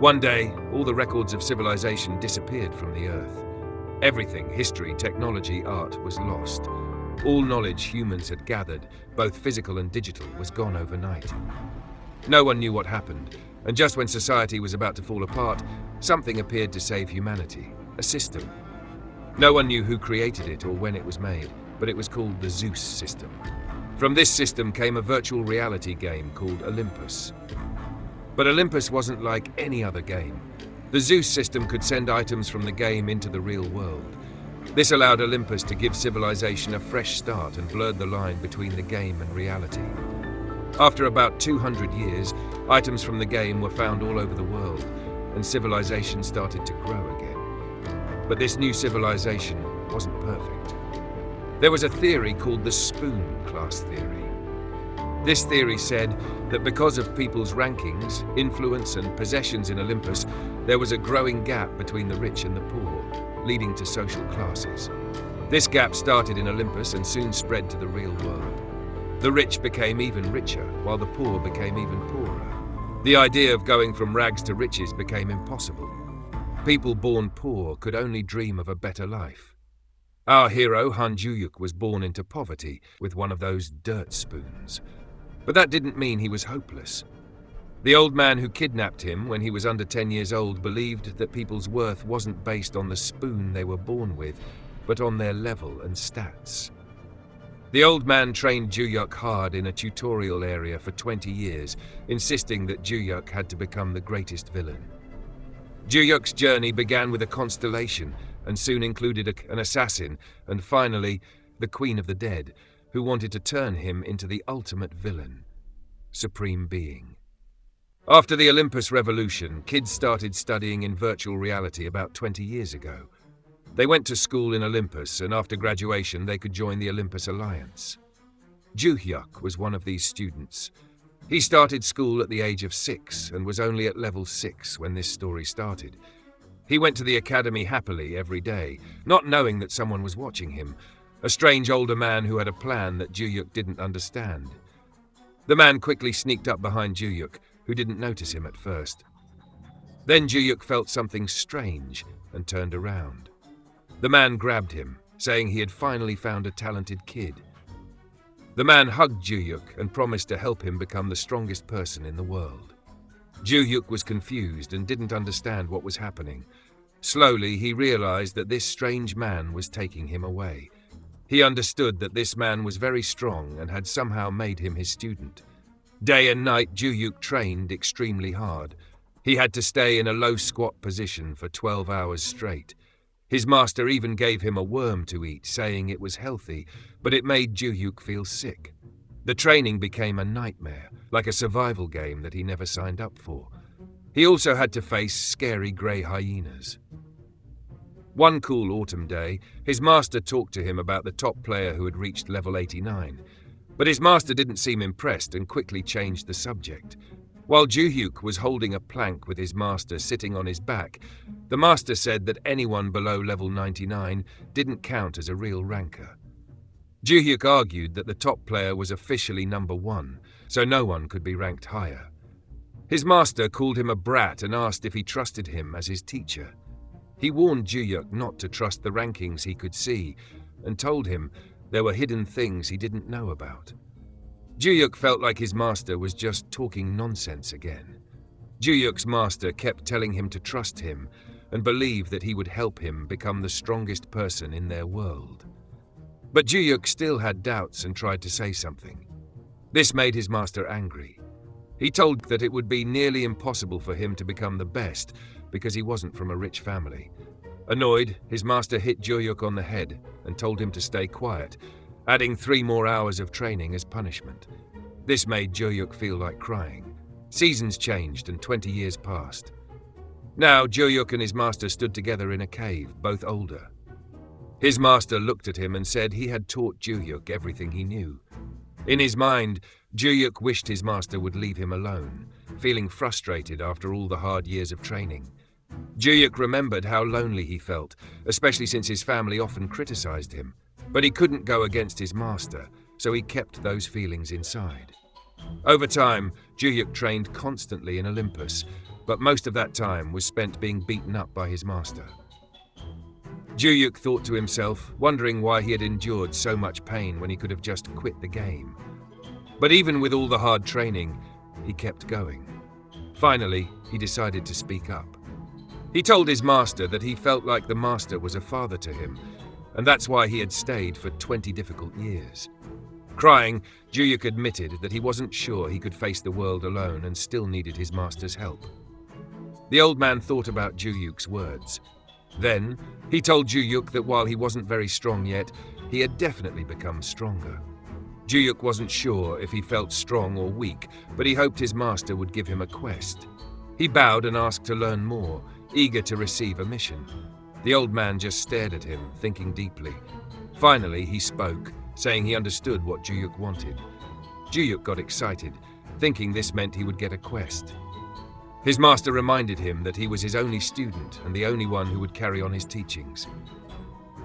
One day, all the records of civilization disappeared from the Earth. Everything, history, technology, art, was lost. All knowledge humans had gathered, both physical and digital, was gone overnight. No one knew what happened, and just when society was about to fall apart, something appeared to save humanity, a system. No one knew who created it or when it was made, but it was called the Zeus system. From this system came a virtual reality game called Olympus. But Olympus wasn't like any other game. The Zeus system could send items from the game into the real world. This allowed Olympus to give civilization a fresh start and blurred the line between the game and reality. After about 200 years, items from the game were found all over the world, and civilization started to grow again. But this new civilization wasn't perfect. There was a theory called the spoon class theory. This theory said that because of people's rankings, influence, and possessions in Olympus, there was a growing gap between the rich and the poor, leading to social classes. This gap started in Olympus and soon spread to the real world. The rich became even richer, while the poor became even poorer. The idea of going from rags to riches became impossible. People born poor could only dream of a better life. Our hero, Han Ju-yuk, was born into poverty with one of those dirt spoons. But that didn't mean he was hopeless. The old man who kidnapped him when he was under 10 years old believed that people's worth wasn't based on the spoon they were born with, but on their level and stats. The old man trained Ju-yuk hard in a tutorial area for 20 years, insisting that Ju-yuk had to become the greatest villain. Ju-yuk's journey began with a constellation and soon included an assassin and finally the Queen of the Dead, who wanted to turn him into the ultimate villain, Supreme Being. After the Olympus Revolution, kids started studying in virtual reality about 20 years ago. They went to school in Olympus, and after graduation they could join the Olympus Alliance. Ju-hyuk was one of these students. He started school at the age of 6 and was only at level 6 when this story started. He went to the academy happily every day, not knowing that someone was watching him, a strange older man who had a plan that Ju-yuk didn't understand. The man quickly sneaked up behind Ju-yuk, who didn't notice him at first. Then Ju-yuk felt something strange and turned around. The man grabbed him, saying he had finally found a talented kid. The man hugged Ju-yuk and promised to help him become the strongest person in the world. Ju-yuk was confused and didn't understand what was happening. Slowly, he realized that this strange man was taking him away. He understood that this man was very strong and had somehow made him his student. Day and night, Ju-yuk trained extremely hard. He had to stay in a low squat position for 12 hours straight. His master even gave him a worm to eat, saying it was healthy, but it made Ju-yuk feel sick. The training became a nightmare, like a survival game that he never signed up for. He also had to face scary grey hyenas. One cool autumn day, his master talked to him about the top player who had reached level 89. But his master didn't seem impressed and quickly changed the subject. While Ju-hyuk was holding a plank with his master sitting on his back, the master said that anyone below level 99 didn't count as a real ranker. Ju-hyuk argued that the top player was officially number 1, so no one could be ranked higher. His master called him a brat and asked if he trusted him as his teacher. He warned Ju-hyuk not to trust the rankings he could see and told him there were hidden things he didn't know about. Ju-hyuk felt like his master was just talking nonsense again. Ju-hyuk's master kept telling him to trust him and believe that he would help him become the strongest person in their world. But Ju-hyuk still had doubts and tried to say something. This made his master angry. He told that it would be nearly impossible for him to become the best because he wasn't from a rich family. Annoyed, his master hit Ju-hyuk on the head and told him to stay quiet, adding 3 more hours of training as punishment. This made Ju-hyuk feel like crying. Seasons changed and 20 years passed. Now Ju-hyuk and his master stood together in a cave, both older. His master looked at him and said he had taught Ju-hyuk everything he knew. In his mind, Ju-hyuk wished his master would leave him alone, feeling frustrated after all the hard years of training. Ju-hyuk remembered how lonely he felt, especially since his family often criticized him. But he couldn't go against his master, so he kept those feelings inside. Over time, Ju-hyuk trained constantly in Olympus, but most of that time was spent being beaten up by his master. Ju-yuk thought to himself, wondering why he had endured so much pain when he could have just quit the game. But even with all the hard training, he kept going. Finally, he decided to speak up. He told his master that he felt like the master was a father to him, and that's why he had stayed for 20 difficult years. Crying, Ju-yuk admitted that he wasn't sure he could face the world alone and still needed his master's help. The old man thought about Ju-yuk's words. Then, he told Ju-yuk that while he wasn't very strong yet, he had definitely become stronger. Ju-yuk wasn't sure if he felt strong or weak, but he hoped his master would give him a quest. He bowed and asked to learn more, eager to receive a mission. The old man just stared at him, thinking deeply. Finally, he spoke, saying he understood what Ju-yuk wanted. Ju-yuk got excited, thinking this meant he would get a quest. His master reminded him that he was his only student and the only one who would carry on his teachings.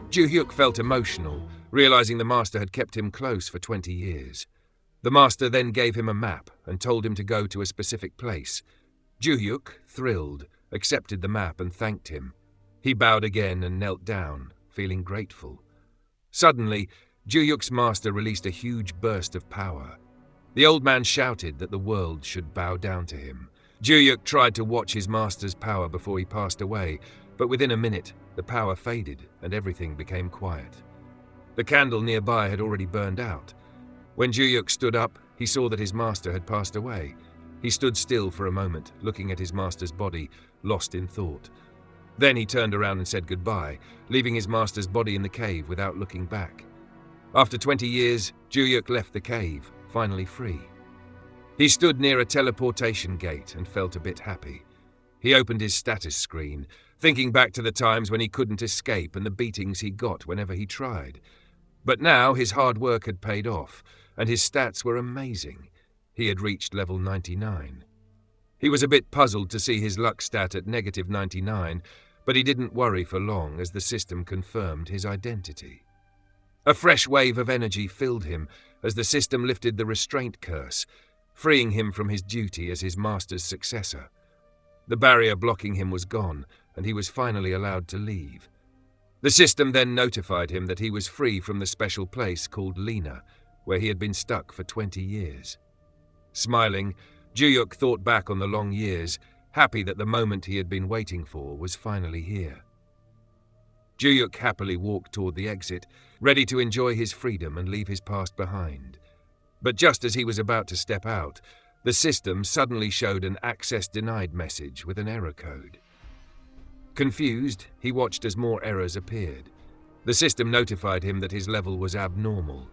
Ju-yuk felt emotional, realizing the master had kept him close for 20 years. The master then gave him a map and told him to go to a specific place. Ju-yuk, thrilled, accepted the map and thanked him. He bowed again and knelt down, feeling grateful. Suddenly, Ju-yuk's master released a huge burst of power. The old man shouted that the world should bow down to him. Ju-yuk tried to watch his master's power before he passed away, but within a minute, the power faded and everything became quiet. The candle nearby had already burned out. When Ju-yuk stood up, he saw that his master had passed away. He stood still for a moment, looking at his master's body, lost in thought. Then he turned around and said goodbye, leaving his master's body in the cave without looking back. After 20 years, Ju-yuk left the cave, finally free. He stood near a teleportation gate and felt a bit happy. He opened his status screen, thinking back to the times when he couldn't escape and the beatings he got whenever he tried. But now his hard work had paid off, and his stats were amazing. He had reached level 99. He was a bit puzzled to see his luck stat at negative 99, but he didn't worry for long as the system confirmed his identity. A fresh wave of energy filled him as the system lifted the restraint curse, freeing him from his duty as his master's successor. The barrier blocking him was gone, and he was finally allowed to leave. The system then notified him that he was free from the special place called Lena, where he had been stuck for 20 years. Smiling, Ju-yuk thought back on the long years, happy that the moment he had been waiting for was finally here. Ju-yuk happily walked toward the exit, ready to enjoy his freedom and leave his past behind. But just as he was about to step out, the system suddenly showed an access denied message with an error code. Confused, he watched as more errors appeared. The system notified him that his level was abnormal,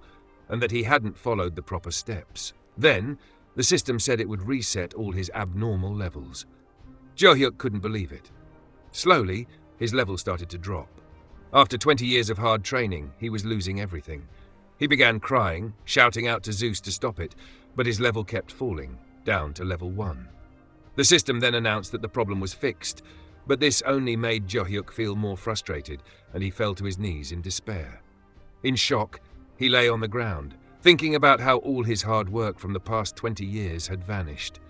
and that he hadn't followed the proper steps. Then, the system said it would reset all his abnormal levels. Ju-yuk couldn't believe it. Slowly, his level started to drop. After 20 years of hard training, he was losing everything. He began crying, shouting out to Zeus to stop it, but his level kept falling, down to level 1. The system then announced that the problem was fixed, but this only made Ju-yuk feel more frustrated, and he fell to his knees in despair. In shock, he lay on the ground, thinking about how all his hard work from the past 20 years had vanished.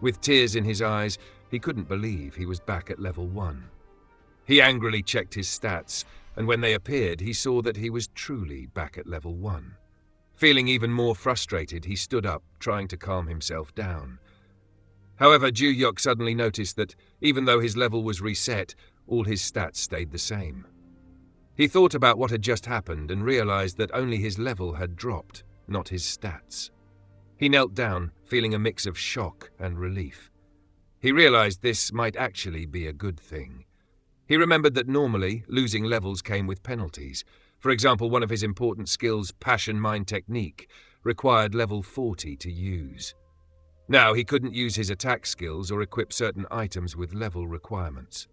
With tears in his eyes, he couldn't believe he was back at level 1. He angrily checked his stats, and when they appeared, he saw that he was truly back at level 1. Feeling even more frustrated, he stood up, trying to calm himself down. However, Ju-yuk suddenly noticed that, even though his level was reset, all his stats stayed the same. He thought about what had just happened and realized that only his level had dropped, not his stats. He knelt down, feeling a mix of shock and relief. He realized this might actually be a good thing. He remembered that normally, losing levels came with penalties. For example, one of his important skills, Passion Mind Technique, required level 40 to use. Now he couldn't use his attack skills or equip certain items with level requirements.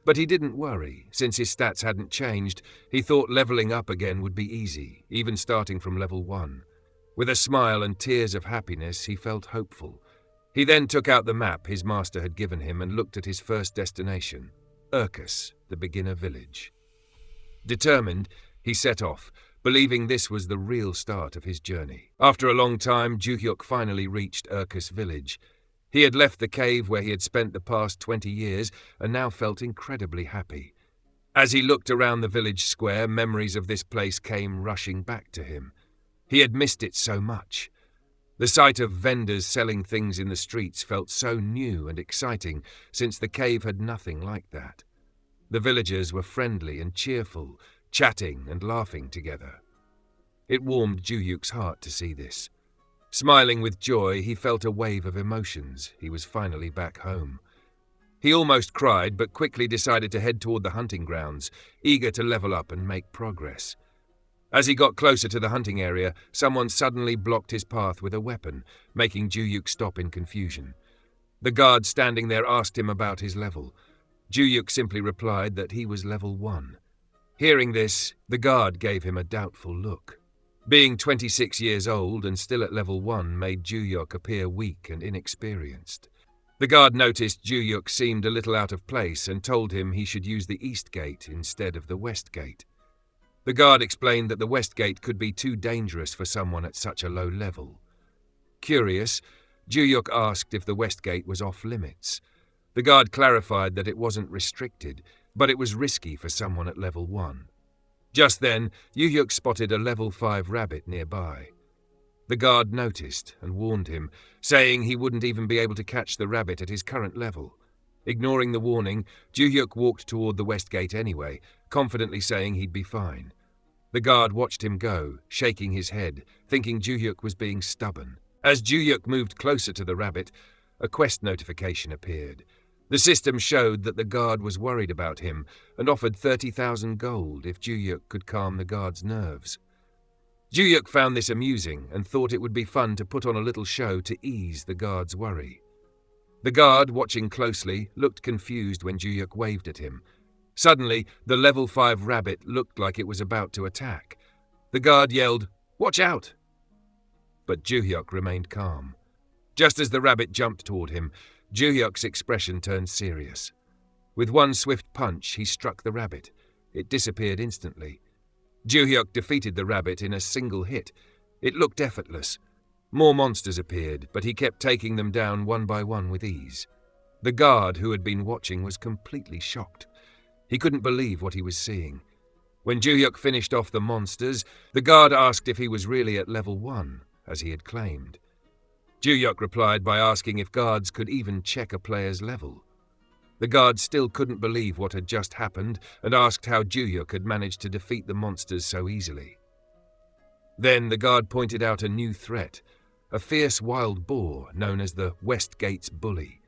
But he didn't worry. Since his stats hadn't changed, he thought leveling up again would be easy, even starting from level 1. With a smile and tears of happiness, he felt hopeful. He then took out the map his master had given him and looked at his first destination, Urkus, the beginner village. Determined, he set off, believing this was the real start of his journey. After a long time, Ju-yuk finally reached Urkus village. He had left the cave where he had spent the past 20 years and now felt incredibly happy. As he looked around the village square, memories of this place came rushing back to him. He had missed it so much. The sight of vendors selling things in the streets felt so new and exciting, since the cave had nothing like that. The villagers were friendly and cheerful, chatting and laughing together. It warmed Juyuk's heart to see this. Smiling with joy, he felt a wave of emotions. He was finally back home. He almost cried, but quickly decided to head toward the hunting grounds, eager to level up and make progress. As he got closer to the hunting area, someone suddenly blocked his path with a weapon, making Juyuk stop in confusion. The guard standing there asked him about his level. Juyuk simply replied that he was level 1. Hearing this, the guard gave him a doubtful look. Being 26 years old and still at level 1 made Juyuk appear weak and inexperienced. The guard noticed Juyuk seemed a little out of place and told him he should use the east gate instead of the west gate. The guard explained that the west gate could be too dangerous for someone at such a low level. Curious, Juyuk asked if the west gate was off limits. The guard clarified that it wasn't restricted, but it was risky for someone at level 1. Just then, Juyuk spotted a level 5 rabbit nearby. The guard noticed and warned him, saying he wouldn't even be able to catch the rabbit at his current level. Ignoring the warning, Juyuk walked toward the west gate anyway, confidently saying he'd be fine. The guard watched him go, shaking his head, thinking Juyuk was being stubborn. As Juyuk moved closer to the rabbit, a quest notification appeared. The system showed that the guard was worried about him and offered 30,000 gold if Juyuk could calm the guard's nerves. Juyuk found this amusing and thought it would be fun to put on a little show to ease the guard's worry. The guard, watching closely, looked confused when Juyuk waved at him. Suddenly, the level 5 rabbit looked like it was about to attack. The guard yelled, "Watch out!" But Juyuk remained calm. Just as the rabbit jumped toward him, Juyuk's expression turned serious. With one swift punch, he struck the rabbit. It disappeared instantly. Juyuk defeated the rabbit in a single hit. It looked effortless. More monsters appeared, but he kept taking them down one by one with ease. The guard, who had been watching, was completely shocked. He couldn't believe what he was seeing. When Juyuk finished off the monsters, the guard asked if he was really at level 1, as he had claimed. Juyuk replied by asking if guards could even check a player's level. The guard still couldn't believe what had just happened and asked how Juyuk had managed to defeat the monsters so easily. Then the guard pointed out a new threat, a fierce wild boar known as the West Gate's Bully.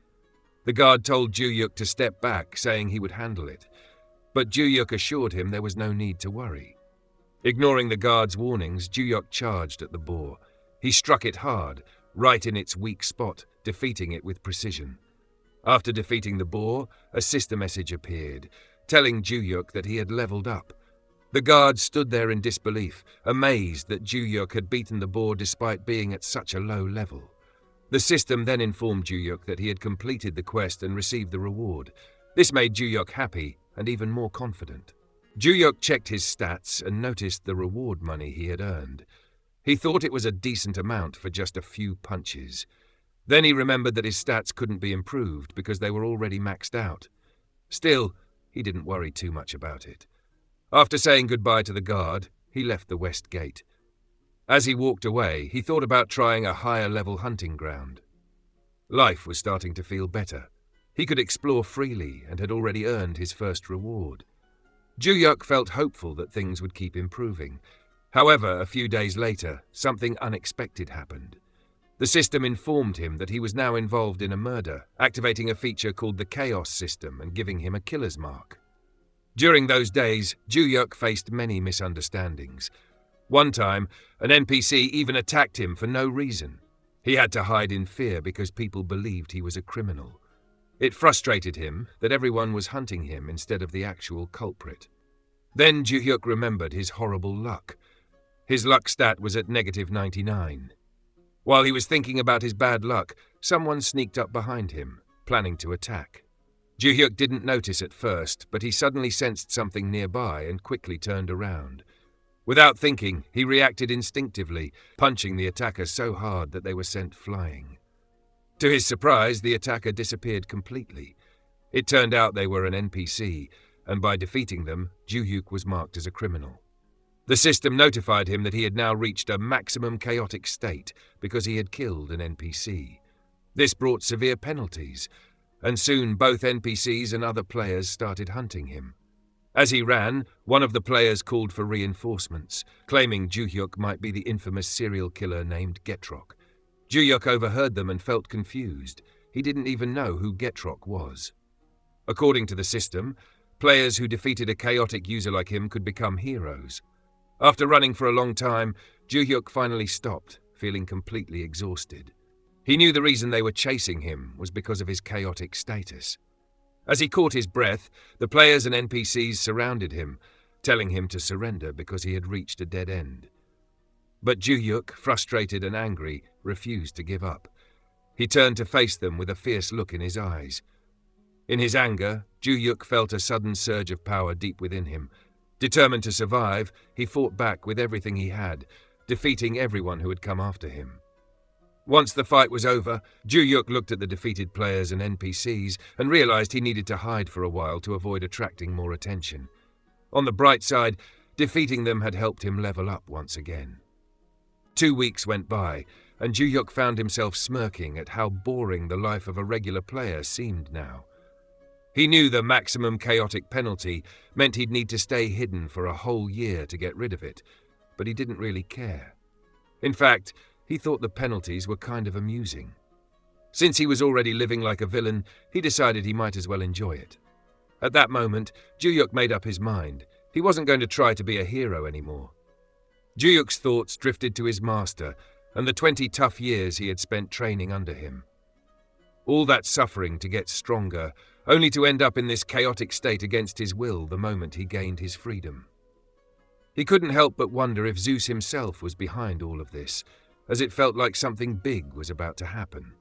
The guard told Juyuk to step back, saying he would handle it, but Juyuk assured him there was no need to worry. Ignoring the guard's warnings, Juyuk charged at the boar. He struck it hard, right in its weak spot, defeating it with precision. After defeating the boar, a sister message appeared, telling Juyuk that he had leveled up. The guard stood there in disbelief, amazed that Juyuk had beaten the boar despite being at such a low level. The system then informed Juyuk that he had completed the quest and received the reward. This made Juyuk happy and even more confident. Juyuk checked his stats and noticed the reward money he had earned. He thought it was a decent amount for just a few punches. Then he remembered that his stats couldn't be improved because they were already maxed out. Still, he didn't worry too much about it. After saying goodbye to the guard, he left the west gate. As he walked away, he thought about trying a higher-level hunting ground. Life was starting to feel better. He could explore freely and had already earned his first reward. Juyuk felt hopeful that things would keep improving. However, a few days later, something unexpected happened. The system informed him that he was now involved in a murder, activating a feature called the Chaos System and giving him a killer's mark. During those days, Juyuk faced many misunderstandings. One time, an NPC even attacked him for no reason. He had to hide in fear because people believed he was a criminal. It frustrated him that everyone was hunting him instead of the actual culprit. Then Juyuk remembered his horrible luck. His luck stat was at -99. While he was thinking about his bad luck, someone sneaked up behind him, planning to attack. Juyuk didn't notice at first, but he suddenly sensed something nearby and quickly turned around. Without thinking, he reacted instinctively, punching the attacker so hard that they were sent flying. To his surprise, the attacker disappeared completely. It turned out they were an NPC, and by defeating them, Ju-hyuk was marked as a criminal. The system notified him that he had now reached a maximum chaotic state because he had killed an NPC. This brought severe penalties, and soon both NPCs and other players started hunting him. As he ran, one of the players called for reinforcements, claiming Ju-hyuk might be the infamous serial killer named Getrok. Ju-hyuk overheard them and felt confused. He didn't even know who Getrok was. According to the system, players who defeated a chaotic user like him could become heroes. After running for a long time, Ju-hyuk finally stopped, feeling completely exhausted. He knew the reason they were chasing him was because of his chaotic status. As he caught his breath, the players and NPCs surrounded him, telling him to surrender because he had reached a dead end. But Ju-hyuk, frustrated and angry, refused to give up. He turned to face them with a fierce look in his eyes. In his anger, Ju-hyuk felt a sudden surge of power deep within him. Determined to survive, he fought back with everything he had, defeating everyone who had come after him. Once the fight was over, Ju-hyuk looked at the defeated players and NPCs and realized he needed to hide for a while to avoid attracting more attention. On the bright side, defeating them had helped him level up once again. 2 weeks went by, and Ju-hyuk found himself smirking at how boring the life of a regular player seemed now. He knew the maximum chaotic penalty meant he'd need to stay hidden for a whole year to get rid of it, but he didn't really care. In fact, he thought the penalties were kind of amusing. Since he was already living like a villain, he decided he might as well enjoy it. At that moment, Ju-hyuk made up his mind. He wasn't going to try to be a hero anymore. Ju-hyuk's thoughts drifted to his master and the 20 tough years he had spent training under him. All that suffering to get stronger, only to end up in this chaotic state against his will the moment he gained his freedom. He couldn't help but wonder if Zeus himself was behind all of this, as it felt like something big was about to happen.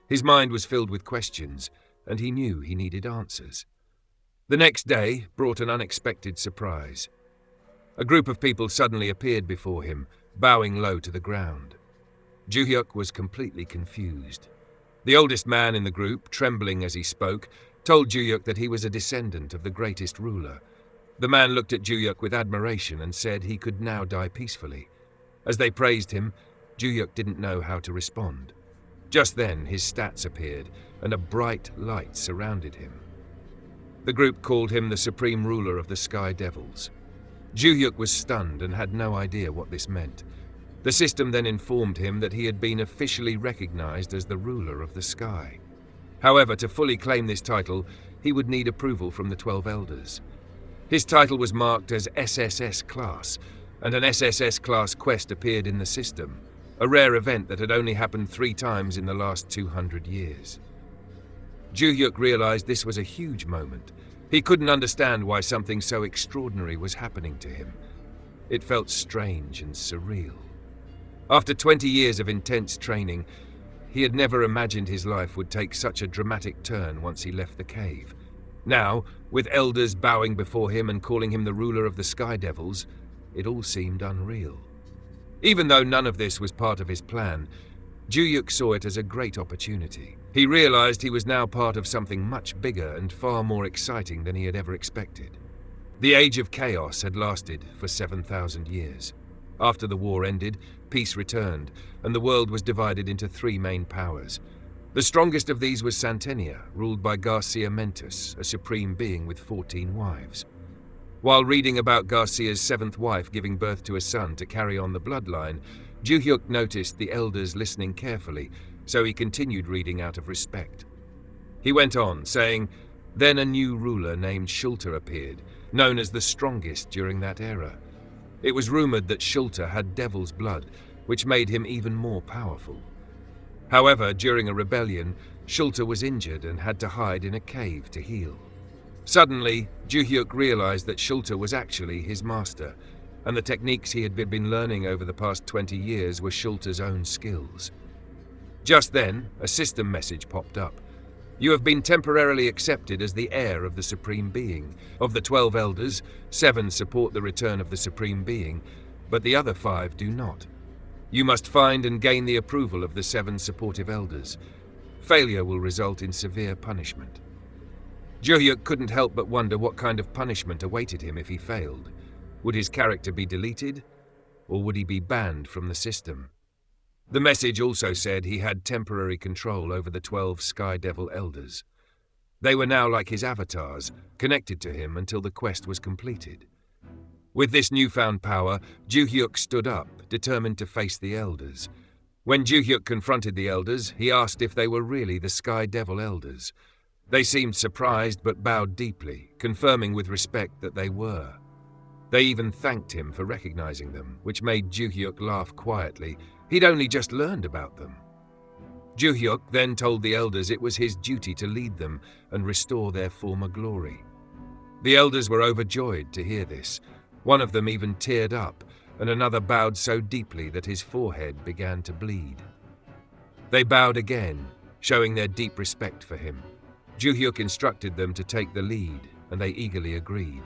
His mind was filled with questions, and he knew he needed answers. The next day brought an unexpected surprise. A group of people suddenly appeared before him, bowing low to the ground. Ju-hyuk was completely confused. The oldest man in the group, trembling as he spoke, told Ju-hyuk that he was a descendant of the greatest ruler. The man looked at Ju-hyuk with admiration and said he could now die peacefully. As they praised him, Ju-hyuk didn't know how to respond. Just then, his stats appeared, and a bright light surrounded him. The group called him the supreme ruler of the Sky Devils. Ju-hyuk was stunned and had no idea what this meant. The system then informed him that he had been officially recognized as the ruler of the sky. However, to fully claim this title, he would need approval from the 12 elders. His title was marked as SSS class, and an SSS class quest appeared in the system, a rare event that had only happened 3 times in the last 200 years. Ju-hyuk realized this was a huge moment. He couldn't understand why something so extraordinary was happening to him. It felt strange and surreal. After 20 years of intense training, he had never imagined his life would take such a dramatic turn once he left the cave. Now, with elders bowing before him and calling him the ruler of the Sky Devils, it all seemed unreal. Even though none of this was part of his plan, Ju-hyuk saw it as a great opportunity. He realized he was now part of something much bigger and far more exciting than he had ever expected. The Age of Chaos had lasted for 7,000 years. After the war ended, peace returned, and the world was divided into 3 main powers. The strongest of these was Santenia, ruled by Garcia Mentus, a supreme being with 14 wives. While reading about Garcia's 7th wife giving birth to a son to carry on the bloodline, Ju-hyuk noticed the elders listening carefully, so he continued reading out of respect. He went on, saying, "Then a new ruler named Shulta appeared, known as the strongest during that era. It was rumored that Shulta had devil's blood, which made him even more powerful. However, during a rebellion, Shulta was injured and had to hide in a cave to heal. Suddenly, Ju-hyuk realized that Shulta was actually his master, and the techniques he had been learning over the past 20 years were Shulta's own skills. Just then, a system message popped up. You have been temporarily accepted as the heir of the Supreme Being. Of the 12 elders, 7 support the return of the Supreme Being, but the other 5 do not. You must find and gain the approval of the 7 supportive elders. Failure will result in severe punishment. Juhyuk couldn't help but wonder what kind of punishment awaited him if he failed. Would his character be deleted, or would he be banned from the system? The message also said he had temporary control over the 12 Sky Devil Elders. They were now like his avatars, connected to him until the quest was completed. With this newfound power, Juhyuk stood up, determined to face the Elders. When Juhyuk confronted the Elders, he asked if they were really the Sky Devil Elders. They seemed surprised but bowed deeply, confirming with respect that they were. They even thanked him for recognizing them, which made Juhyuk laugh quietly. He'd only just learned about them. Juhyuk then told the Elders it was his duty to lead them and restore their former glory. The Elders were overjoyed to hear this. One of them even teared up, and another bowed so deeply that his forehead began to bleed. They bowed again, showing their deep respect for him. Juhyuk instructed them to take the lead, and they eagerly agreed.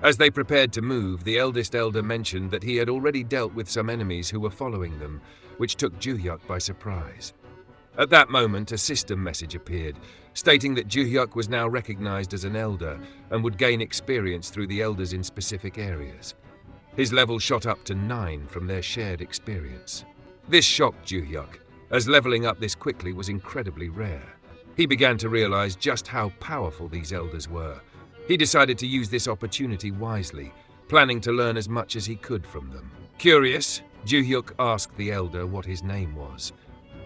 As they prepared to move, the eldest elder mentioned that he had already dealt with some enemies who were following them, which took Juhyuk by surprise. At that moment, a system message appeared, stating that Juhyuk was now recognized as an elder and would gain experience through the elders in specific areas. His level shot up to 9 from their shared experience. This shocked Juhyuk, as leveling up this quickly was incredibly rare. He began to realize just how powerful these elders were. He decided to use this opportunity wisely, planning to learn as much as he could from them. Curious, Juhyuk asked the elder what his name was.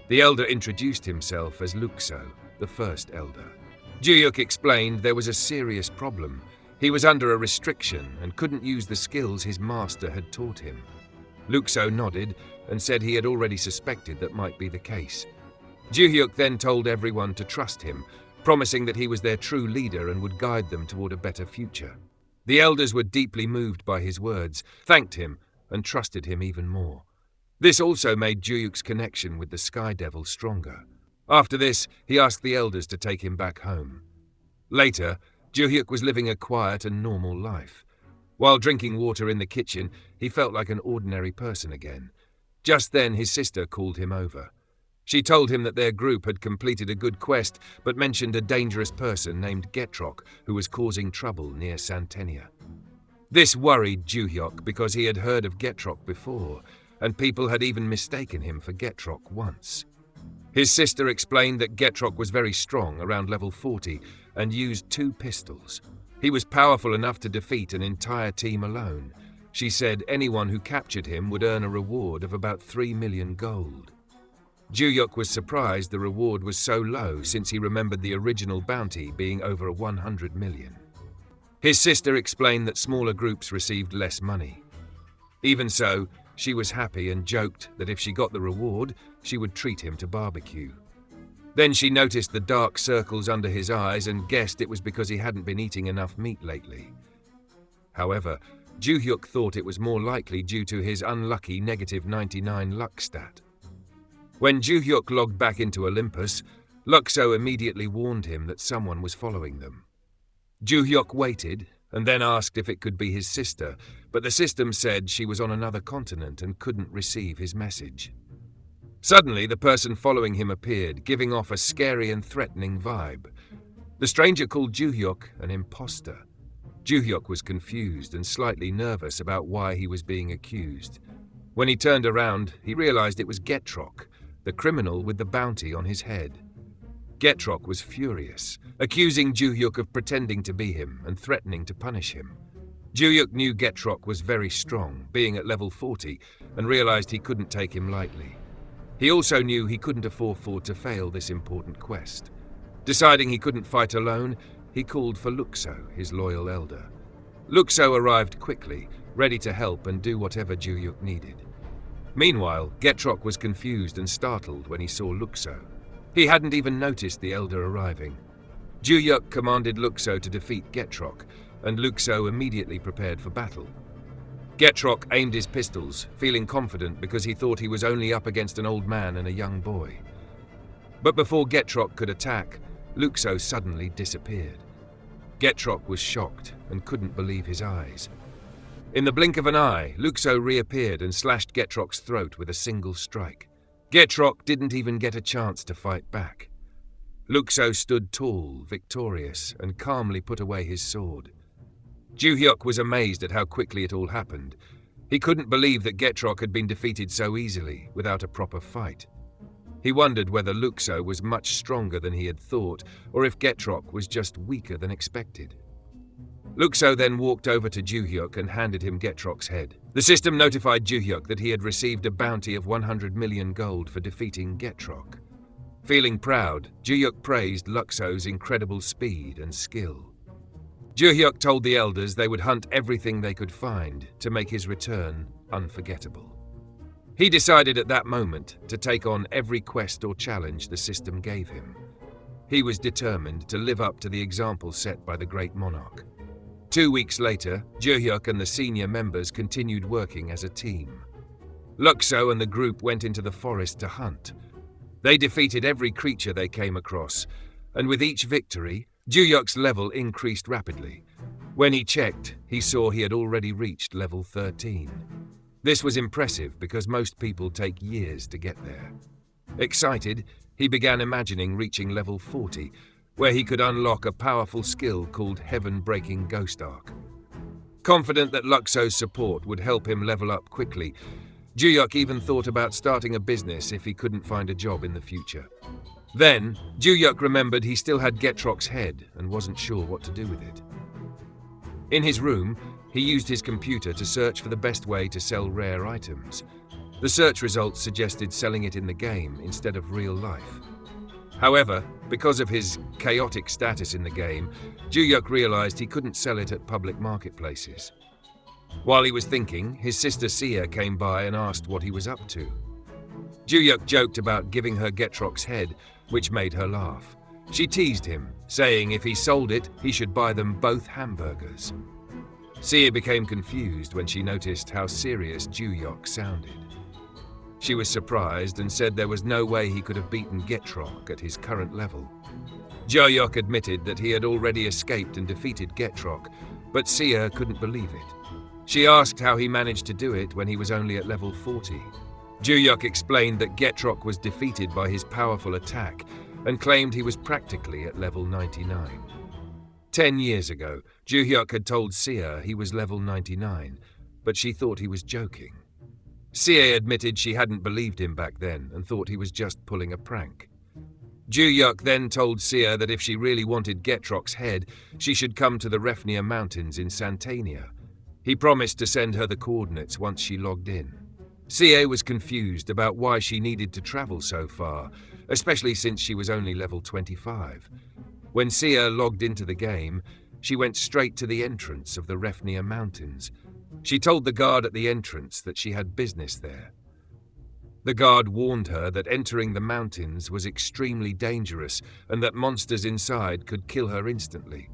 The elder introduced himself as Luxo, the first elder. Juhyuk explained there was a serious problem. He was under a restriction and couldn't use the skills his master had taught him. Luxo nodded and said he had already suspected that might be the case. Juhyuk then told everyone to trust him, promising that he was their true leader and would guide them toward a better future. The elders were deeply moved by his words, thanked him, and trusted him even more. This also made Juhyuk's connection with the Sky Devil stronger. After this, he asked the elders to take him back home. Later, Juhyuk was living a quiet and normal life. While drinking water in the kitchen, he felt like an ordinary person again. Just then, his sister called him over. She told him that their group had completed a good quest, but mentioned a dangerous person named Getrok who was causing trouble near Santenia. This worried Juhyuk because he had heard of Getrok before, and people had even mistaken him for Getrok once. His sister explained that Getrok was very strong, around level 40, and used 2 pistols. He was powerful enough to defeat an entire team alone. She said anyone who captured him would earn a reward of about 3 million gold. Juhyuk was surprised the reward was so low since he remembered the original bounty being over 100 million. His sister explained that smaller groups received less money. Even so, she was happy and joked that if she got the reward, she would treat him to barbecue. Then she noticed the dark circles under his eyes and guessed it was because he hadn't been eating enough meat lately. However, Juhyuk thought it was more likely due to his unlucky negative 99 luck stat. When Juhyuk logged back into Olympus, Luxo immediately warned him that someone was following them. Juhyuk waited and then asked if it could be his sister, but the system said she was on another continent and couldn't receive his message. Suddenly, the person following him appeared, giving off a scary and threatening vibe. The stranger called Juhyuk an imposter. Juhyuk was confused and slightly nervous about why he was being accused. When he turned around, he realized it was Getrok, the criminal with the bounty on his head. Getrok was furious, accusing Juhyuk of pretending to be him and threatening to punish him. Juhyuk knew Getrok was very strong, being at level 40, and realized he couldn't take him lightly. He also knew he couldn't afford to fail this important quest. Deciding he couldn't fight alone, he called for Luxo, his loyal elder. Luxo arrived quickly, ready to help and do whatever Juhyuk needed. Meanwhile, Getrok was confused and startled when he saw Luxo. He hadn't even noticed the elder arriving. Juhyuk commanded Luxo to defeat Getrok, and Luxo immediately prepared for battle. Getrok aimed his pistols, feeling confident because he thought he was only up against an old man and a young boy. But before Getrok could attack, Luxo suddenly disappeared. Getrok was shocked and couldn't believe his eyes. In the blink of an eye, Luxo reappeared and slashed Getrok's throat with a single strike. Getrok didn't even get a chance to fight back. Luxo stood tall, victorious, and calmly put away his sword. Ju-hyuk was amazed at how quickly it all happened. He couldn't believe that Getrok had been defeated so easily, without a proper fight. He wondered whether Luxo was much stronger than he had thought, or if Getrok was just weaker than expected. Luxo then walked over to Ju-hyuk and handed him Getrok's head. The system notified Ju-hyuk that he had received a bounty of 100 million gold for defeating Getrok. Feeling proud, Ju-hyuk praised Luxo's incredible speed and skill. Ju-hyuk told the elders they would hunt everything they could find to make his return unforgettable. He decided at that moment to take on every quest or challenge the system gave him. He was determined to live up to the example set by the great monarch. 2 weeks later, Ju-hyuk and the senior members continued working as a team. Luxo and the group went into the forest to hunt. They defeated every creature they came across, and with each victory, Ju-hyuk's level increased rapidly. When he checked, he saw he had already reached level 13. This was impressive because most people take years to get there. Excited, he began imagining reaching level 40, where he could unlock a powerful skill called Heaven-Breaking Ghost Arc. Confident that Luxo's support would help him level up quickly, Ju-hyuk even thought about starting a business if he couldn't find a job in the future. Then, Ju-hyuk remembered he still had Getrok's head and wasn't sure what to do with it. In his room, he used his computer to search for the best way to sell rare items. The search results suggested selling it in the game instead of real life. However, because of his chaotic status in the game, Ju-hyuk realized he couldn't sell it at public marketplaces. While he was thinking, his sister Sia came by and asked what he was up to. Ju-hyuk joked about giving her Getrok's head, which made her laugh. She teased him, saying if he sold it, he should buy them both hamburgers. Sia became confused when she noticed how serious Ju-hyuk sounded. She was surprised and said there was no way he could have beaten Getrok at his current level. Ju-hyuk admitted that he had already escaped and defeated Getrok, but Sia couldn't believe it. She asked how he managed to do it when he was only at level 40. Ju-hyuk explained that Getrok was defeated by his powerful attack and claimed he was practically at level 99. 10 years ago, Ju-hyuk had told Sia he was level 99, but she thought he was joking. Sia admitted she hadn't believed him back then and thought he was just pulling a prank. Ju-hyuk then told Sia that if she really wanted Getrok's head, she should come to the Refnia Mountains in Santania. He promised to send her the coordinates once she logged in. Sia was confused about why she needed to travel so far, especially since she was only level 25. When Sia logged into the game, she went straight to the entrance of the Refnia Mountains. She told the guard at the entrance that she had business there. The guard warned her that entering the mountains was extremely dangerous and that monsters inside could kill her instantly.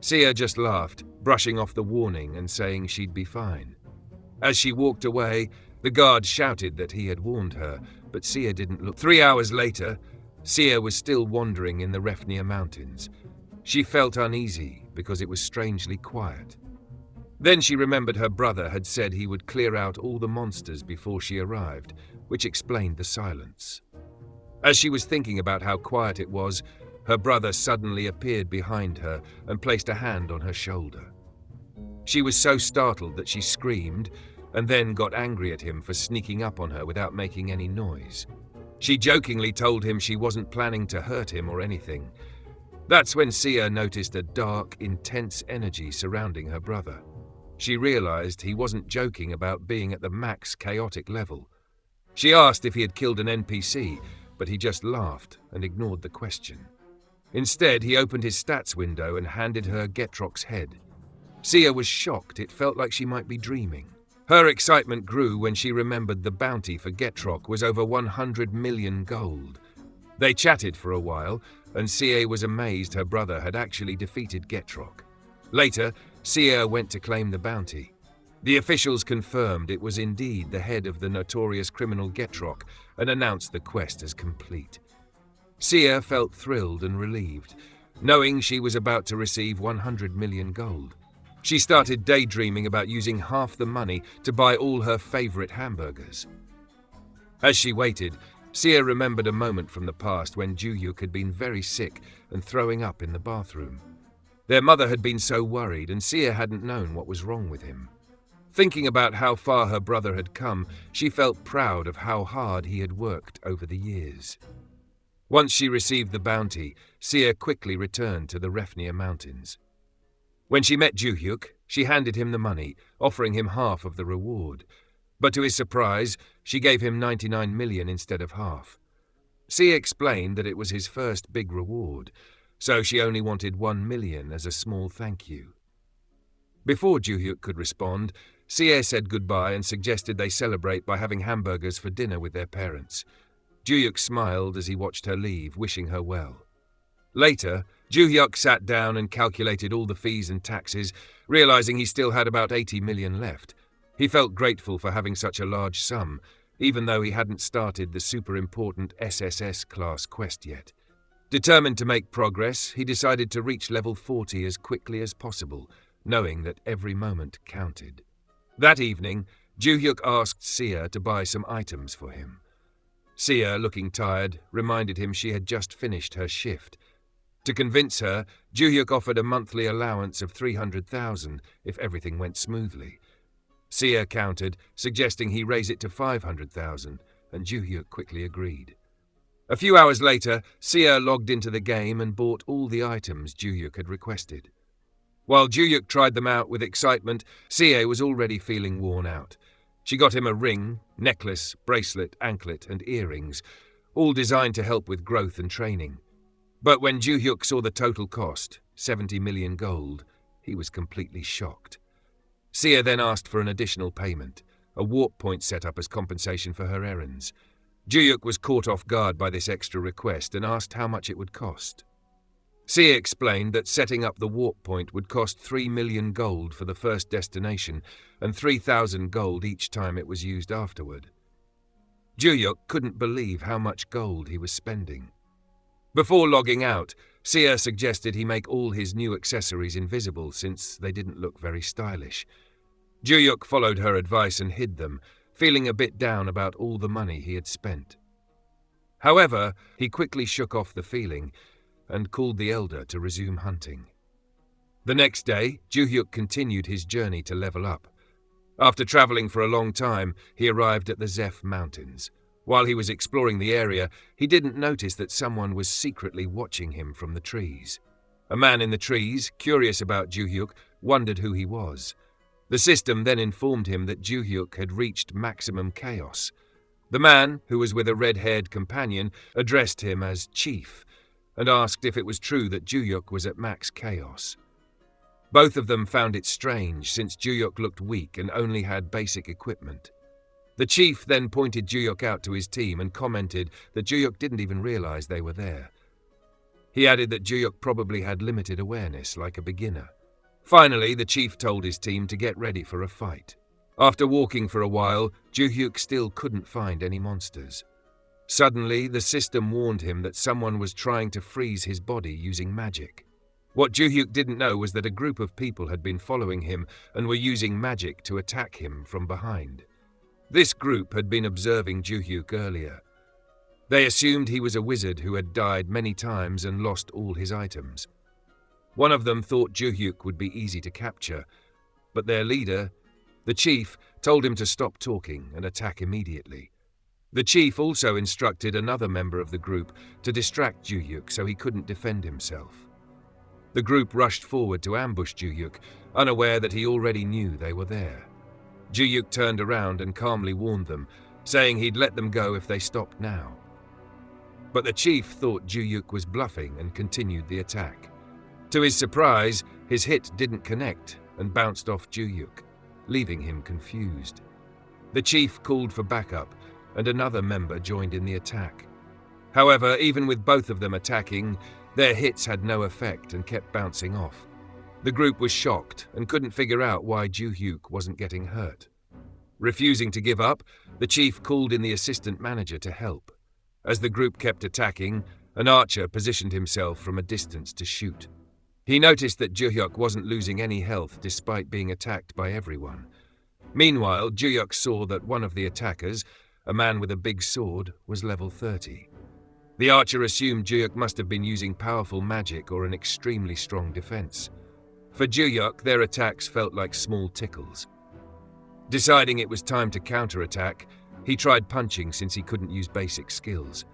Sia just laughed, brushing off the warning and saying she'd be fine. As she walked away, the guard shouted that he had warned her, but Sia didn't look. 3 hours later, Sia was still wandering in the Refnia Mountains. She felt uneasy because it was strangely quiet. Then she remembered her brother had said he would clear out all the monsters before she arrived, which explained the silence. As she was thinking about how quiet it was, her brother suddenly appeared behind her and placed a hand on her shoulder. She was so startled that she screamed and then got angry at him for sneaking up on her without making any noise. She jokingly told him she wasn't planning to hurt him or anything. That's when Sia noticed a dark, intense energy surrounding her brother. She realized he wasn't joking about being at the max chaotic level. She asked if he had killed an NPC, but he just laughed and ignored the question. Instead, he opened his stats window and handed her Getrok's head. Sia was shocked. It felt like she might be dreaming. Her excitement grew when she remembered the bounty for Getrok was over 100 million gold. They chatted for a while, and Sia was amazed her brother had actually defeated Getrok. Later, Sia went to claim the bounty. The officials confirmed it was indeed the head of the notorious criminal Getrok and announced the quest as complete. Sia felt thrilled and relieved, knowing she was about to receive 100 million gold. She started daydreaming about using half the money to buy all her favorite hamburgers. As she waited, Sia remembered a moment from the past when Ju-hyuk had been very sick and throwing up in the bathroom. Their mother had been so worried, and Sia hadn't known what was wrong with him. Thinking about how far her brother had come, she felt proud of how hard he had worked over the years. Once she received the bounty, Sia quickly returned to the Refnia Mountains. When she met Ju-hyuk, she handed him the money, offering him half of the reward. But to his surprise, she gave him 99 million instead of half. Sia explained that it was his first big reward, so she only wanted 1 million as a small thank you. Before Ju-hyuk could respond, Sia said goodbye and suggested they celebrate by having hamburgers for dinner with their parents. Ju-hyuk smiled as he watched her leave, wishing her well. Later, Ju-hyuk sat down and calculated all the fees and taxes, realizing he still had about 80 million left. He felt grateful for having such a large sum, even though he hadn't started the super-important SSS-class quest yet. Determined to make progress, he decided to reach level 40 as quickly as possible, knowing that every moment counted. That evening, Ju-hyuk asked Sia to buy some items for him. Sia, looking tired, reminded him she had just finished her shift. To convince her, Ju-hyuk offered a monthly allowance of 300,000 if everything went smoothly. Sia countered, suggesting he raise it to 500,000, and Ju-hyuk quickly agreed. A few hours later, Sia logged into the game and bought all the items Ju-hyuk had requested. While Ju-hyuk tried them out with excitement, Sia was already feeling worn out. She got him a ring, necklace, bracelet, anklet, and earrings, all designed to help with growth and training. But when Ju-hyuk saw the total cost, 70 million gold, he was completely shocked. Sia then asked for an additional payment, a warp point set up as compensation for her errands. Ju-hyuk was caught off guard by this extra request and asked how much it would cost. Sia explained that setting up the warp point would cost 3 million gold for the first destination and 3,000 gold each time it was used afterward. Ju-hyuk couldn't believe how much gold he was spending. Before logging out, Sia suggested he make all his new accessories invisible since they didn't look very stylish. Ju-hyuk followed her advice and hid them, feeling a bit down about all the money he had spent. However, he quickly shook off the feeling and called the Elder to resume hunting. The next day, Ju-hyuk continued his journey to level up. After traveling for a long time, he arrived at the Zeph Mountains. While he was exploring the area, he didn't notice that someone was secretly watching him from the trees. A man in the trees, curious about Ju-hyuk, wondered who he was. The system then informed him that Ju-hyuk had reached maximum chaos. The man, who was with a red-haired companion, addressed him as Chief and asked if it was true that Ju-hyuk was at max chaos. Both of them found it strange since Ju-hyuk looked weak and only had basic equipment. The chief then pointed Ju-hyuk out to his team and commented that Ju-hyuk didn't even realize they were there. He added that Ju-hyuk probably had limited awareness, like a beginner. Finally, the chief told his team to get ready for a fight. After walking for a while, Ju-hyuk still couldn't find any monsters. Suddenly, the system warned him that someone was trying to freeze his body using magic. What Ju-hyuk didn't know was that a group of people had been following him and were using magic to attack him from behind. This group had been observing Ju-hyuk earlier. They assumed he was a wizard who had died many times and lost all his items. One of them thought Ju-hyuk would be easy to capture, but their leader, the chief, told him to stop talking and attack immediately. The chief also instructed another member of the group to distract Ju-hyuk so he couldn't defend himself. The group rushed forward to ambush Ju-hyuk, unaware that he already knew they were there. Ju-hyuk turned around and calmly warned them, saying he'd let them go if they stopped now. But the chief thought Ju-hyuk was bluffing and continued the attack. To his surprise, his hit didn't connect and bounced off Ju-hyuk, leaving him confused. The chief called for backup, and another member joined in the attack. However, even with both of them attacking, their hits had no effect and kept bouncing off. The group was shocked and couldn't figure out why Ju-hyuk wasn't getting hurt. Refusing to give up, the chief called in the assistant manager to help. As the group kept attacking, an archer positioned himself from a distance to shoot. He noticed that Ju-hyuk wasn't losing any health despite being attacked by everyone. Meanwhile, Ju-hyuk saw that one of the attackers, a man with a big sword, was level 30. The archer assumed Juyuk must have been using powerful magic or an extremely strong defense. For Juyuk, their attacks felt like small tickles. Deciding it was time to counterattack, he tried punching since he couldn't use basic skills.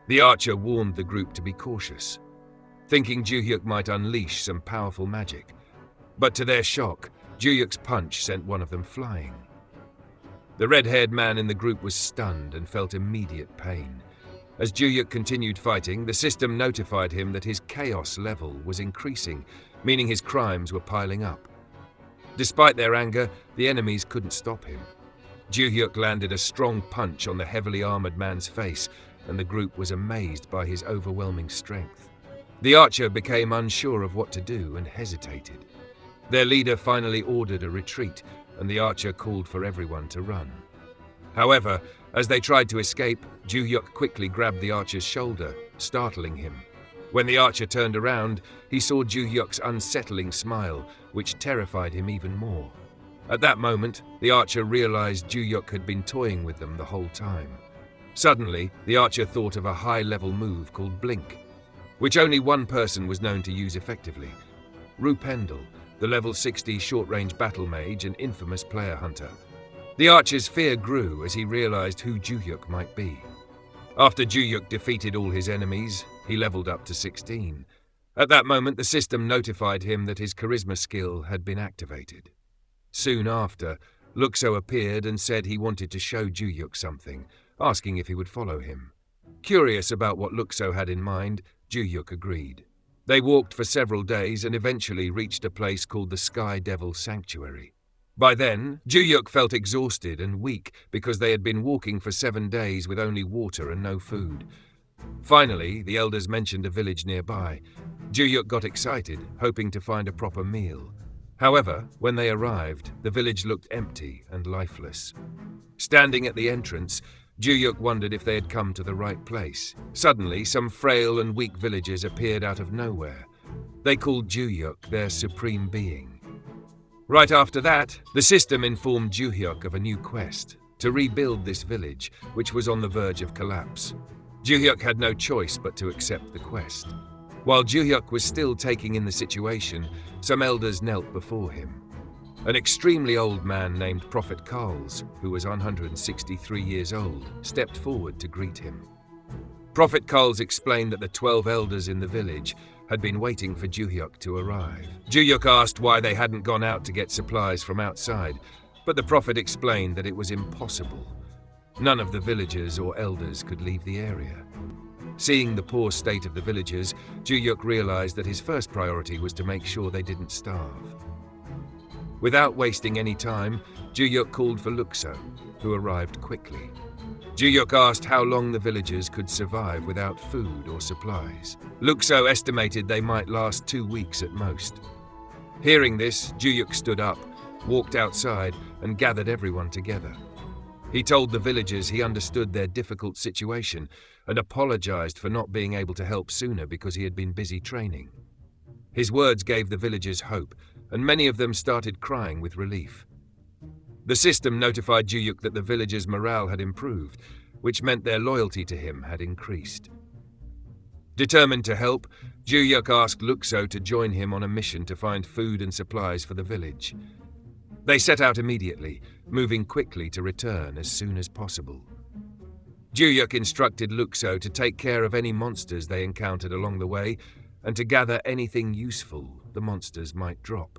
The archer warned the group to be cautious, thinking Juyuk might unleash some powerful magic. But to their shock, Juyuk's punch sent one of them flying. The red-haired man in the group was stunned and felt immediate pain. As Juyuk continued fighting, the system notified him that his chaos level was increasing, meaning his crimes were piling up. Despite their anger, the enemies couldn't stop him. Juyuk landed a strong punch on the heavily armored man's face, and the group was amazed by his overwhelming strength. The archer became unsure of what to do and hesitated. Their leader finally ordered a retreat, and the archer called for everyone to run. However, as they tried to escape, Juyuk quickly grabbed the archer's shoulder, startling him. When the archer turned around, he saw Juyuk's unsettling smile, which terrified him even more. At that moment, the archer realized Juyuk had been toying with them the whole time. Suddenly, the archer thought of a high-level move called Blink, which only one person was known to use effectively: Rupendal, the level 60 short-range battle mage and infamous player hunter. The archer's fear grew as he realized who Juyuk might be. After Juyuk defeated all his enemies, he leveled up to 16. At that moment, the system notified him that his charisma skill had been activated. Soon after, Luxo appeared and said he wanted to show Juyuk something, asking if he would follow him. Curious about what Luxo had in mind, Juyuk agreed. They walked for several days and eventually reached a place called the Sky Devil Sanctuary. By then, Juyuk felt exhausted and weak because they had been walking for 7 days with only water and no food. Finally, the elders mentioned a village nearby. Juyuk got excited, hoping to find a proper meal. However, when they arrived, the village looked empty and lifeless. Standing at the entrance, Juyuk wondered if they had come to the right place. Suddenly, some frail and weak villagers appeared out of nowhere. They called Juyuk their supreme being. Right after that, the system informed Juyuk of a new quest, to rebuild this village, which was on the verge of collapse. Juyuk had no choice but to accept the quest. While Juyuk was still taking in the situation, some elders knelt before him. An extremely old man named Prophet Karls, who was 163 years old, stepped forward to greet him. Prophet Karls explained that the 12 elders in the village had been waiting for Juyuk to arrive. Juyuk asked why they hadn't gone out to get supplies from outside, but the prophet explained that it was impossible. None of the villagers or elders could leave the area. Seeing the poor state of the villagers, Juyuk realized that his first priority was to make sure they didn't starve. Without wasting any time, Juyuk called for Luxo, who arrived quickly. Juyuk asked how long the villagers could survive without food or supplies. Luxo estimated they might last 2 weeks at most. Hearing this, Juyuk stood up, walked outside, and gathered everyone together. He told the villagers he understood their difficult situation and apologized for not being able to help sooner because he had been busy training. His words gave the villagers hope, and many of them started crying with relief. The system notified Juyuk that the villagers' morale had improved, which meant their loyalty to him had increased. Determined to help, Juyuk asked Luxo to join him on a mission to find food and supplies for the village. They set out immediately, moving quickly to return as soon as possible. Juyuk instructed Luxo to take care of any monsters they encountered along the way and to gather anything useful the monsters might drop.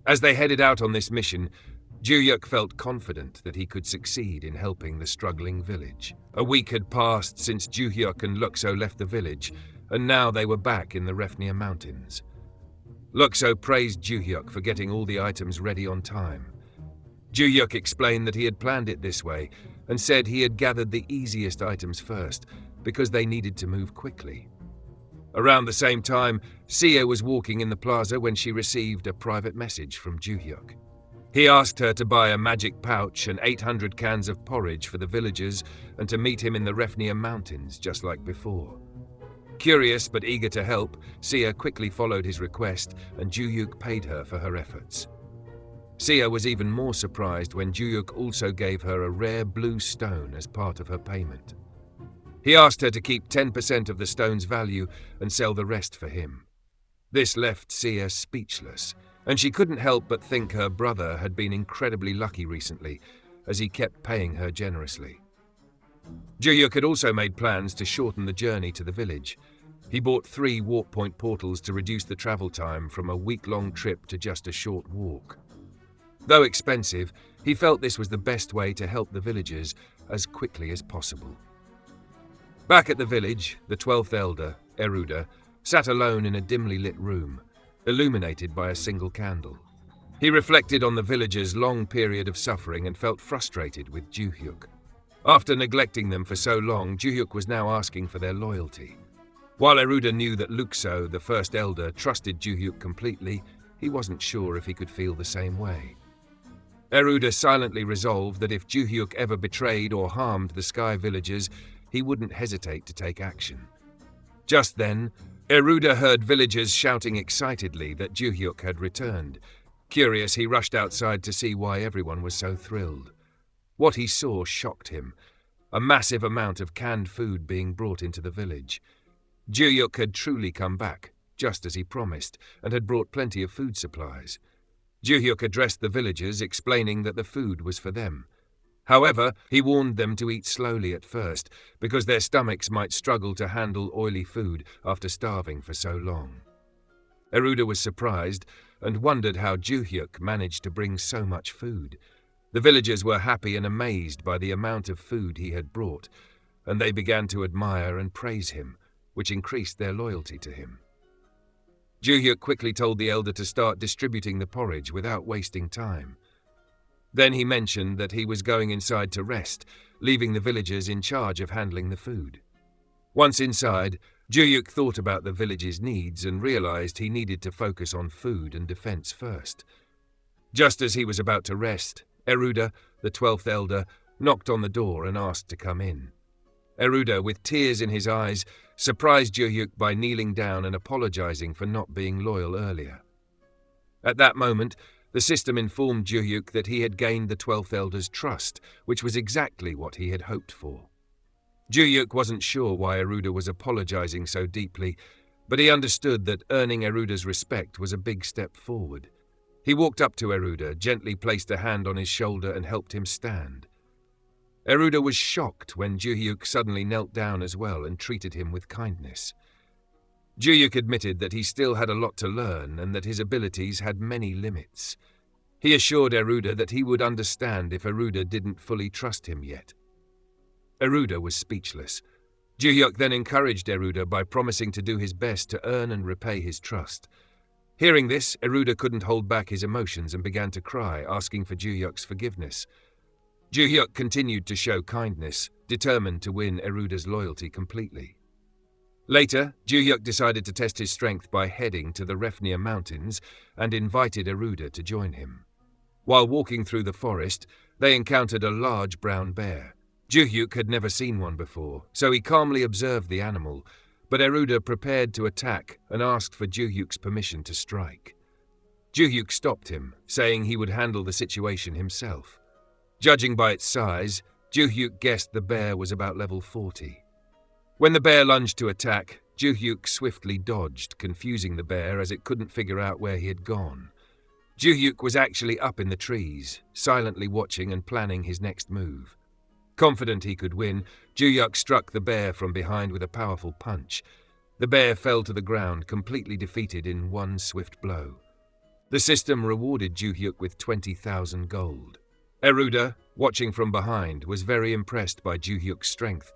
As they headed out on this mission, Juyuk felt confident that he could succeed in helping the struggling village. A week had passed since Juyuk and Luxo left the village, and now they were back in the Refnir Mountains. Luxo praised Juyuk for getting all the items ready on time. Juyuk explained that he had planned it this way and said he had gathered the easiest items first because they needed to move quickly. Around the same time, Sia was walking in the plaza when she received a private message from Juyuk. He asked her to buy a magic pouch and 800 cans of porridge for the villagers and to meet him in the Refnir Mountains just like before. Curious but eager to help, Sia quickly followed his request and Juyuk paid her for her efforts. Sia was even more surprised when Juyuk also gave her a rare blue stone as part of her payment. He asked her to keep 10% of the stone's value and sell the rest for him. This left Sia speechless, and she couldn't help but think her brother had been incredibly lucky recently, as he kept paying her generously. Juyuk had also made plans to shorten the journey to the village. He bought 3 warp point portals to reduce the travel time from a week-long trip to just a short walk. Though expensive, he felt this was the best way to help the villagers as quickly as possible. Back at the village, the 12th Elder, Eruda, sat alone in a dimly lit room, illuminated by a single candle. He reflected on the villagers' long period of suffering and felt frustrated with Juyuk. After neglecting them for so long, Juyuk was now asking for their loyalty. While Eruda knew that Luxo, the first elder, trusted Juyuk completely, he wasn't sure if he could feel the same way. Eruda silently resolved that if Juyuk ever betrayed or harmed the Sky villagers, he wouldn't hesitate to take action. Just then, Eruda heard villagers shouting excitedly that Juyuk had returned. Curious, he rushed outside to see why everyone was so thrilled. What he saw shocked him. A massive amount of canned food being brought into the village. Juyuk had truly come back, just as he promised, and had brought plenty of food supplies. Juyuk addressed the villagers, explaining that the food was for them. However, he warned them to eat slowly at first, because their stomachs might struggle to handle oily food after starving for so long. Eruda was surprised and wondered how Juyuk managed to bring so much food. The villagers were happy and amazed by the amount of food he had brought, and they began to admire and praise him, which increased their loyalty to him. Juyuk quickly told the elder to start distributing the porridge without wasting time. Then he mentioned that he was going inside to rest, leaving the villagers in charge of handling the food. Once inside, Juyuk thought about the village's needs and realized he needed to focus on food and defense first. Just as he was about to rest, Eruda, the 12th elder, knocked on the door and asked to come in. Eruda, with tears in his eyes, surprised Juyuk by kneeling down and apologizing for not being loyal earlier. At that moment, the system informed Juyuk that he had gained the 12th Elder's trust, which was exactly what he had hoped for. Juyuk wasn't sure why Eruda was apologizing so deeply, but he understood that earning Eruda's respect was a big step forward. He walked up to Eruda, gently placed a hand on his shoulder and helped him stand. Eruda was shocked when Juyuk suddenly knelt down as well and treated him with kindness. Juyuk admitted that he still had a lot to learn and that his abilities had many limits. He assured Eruda that he would understand if Eruda didn't fully trust him yet. Eruda was speechless. Juyuk then encouraged Eruda by promising to do his best to earn and repay his trust. Hearing this, Eruda couldn't hold back his emotions and began to cry, asking for Juyuk's forgiveness. Juyuk continued to show kindness, determined to win Eruda's loyalty completely. Later, Juyuk decided to test his strength by heading to the Refnia Mountains and invited Eruda to join him. While walking through the forest, they encountered a large brown bear. Juyuk had never seen one before, so he calmly observed the animal, but Eruda prepared to attack and asked for Juyuk's permission to strike. Juyuk stopped him, saying he would handle the situation himself. Judging by its size, Juyuk guessed the bear was about level 40. When the bear lunged to attack, Juyuk swiftly dodged, confusing the bear as it couldn't figure out where he had gone. Juyuk was actually up in the trees, silently watching and planning his next move. Confident he could win, Juyuk struck the bear from behind with a powerful punch. The bear fell to the ground, completely defeated in one swift blow. The system rewarded Juyuk with 20,000 gold. Eruda, watching from behind, was very impressed by Juyuk's strength,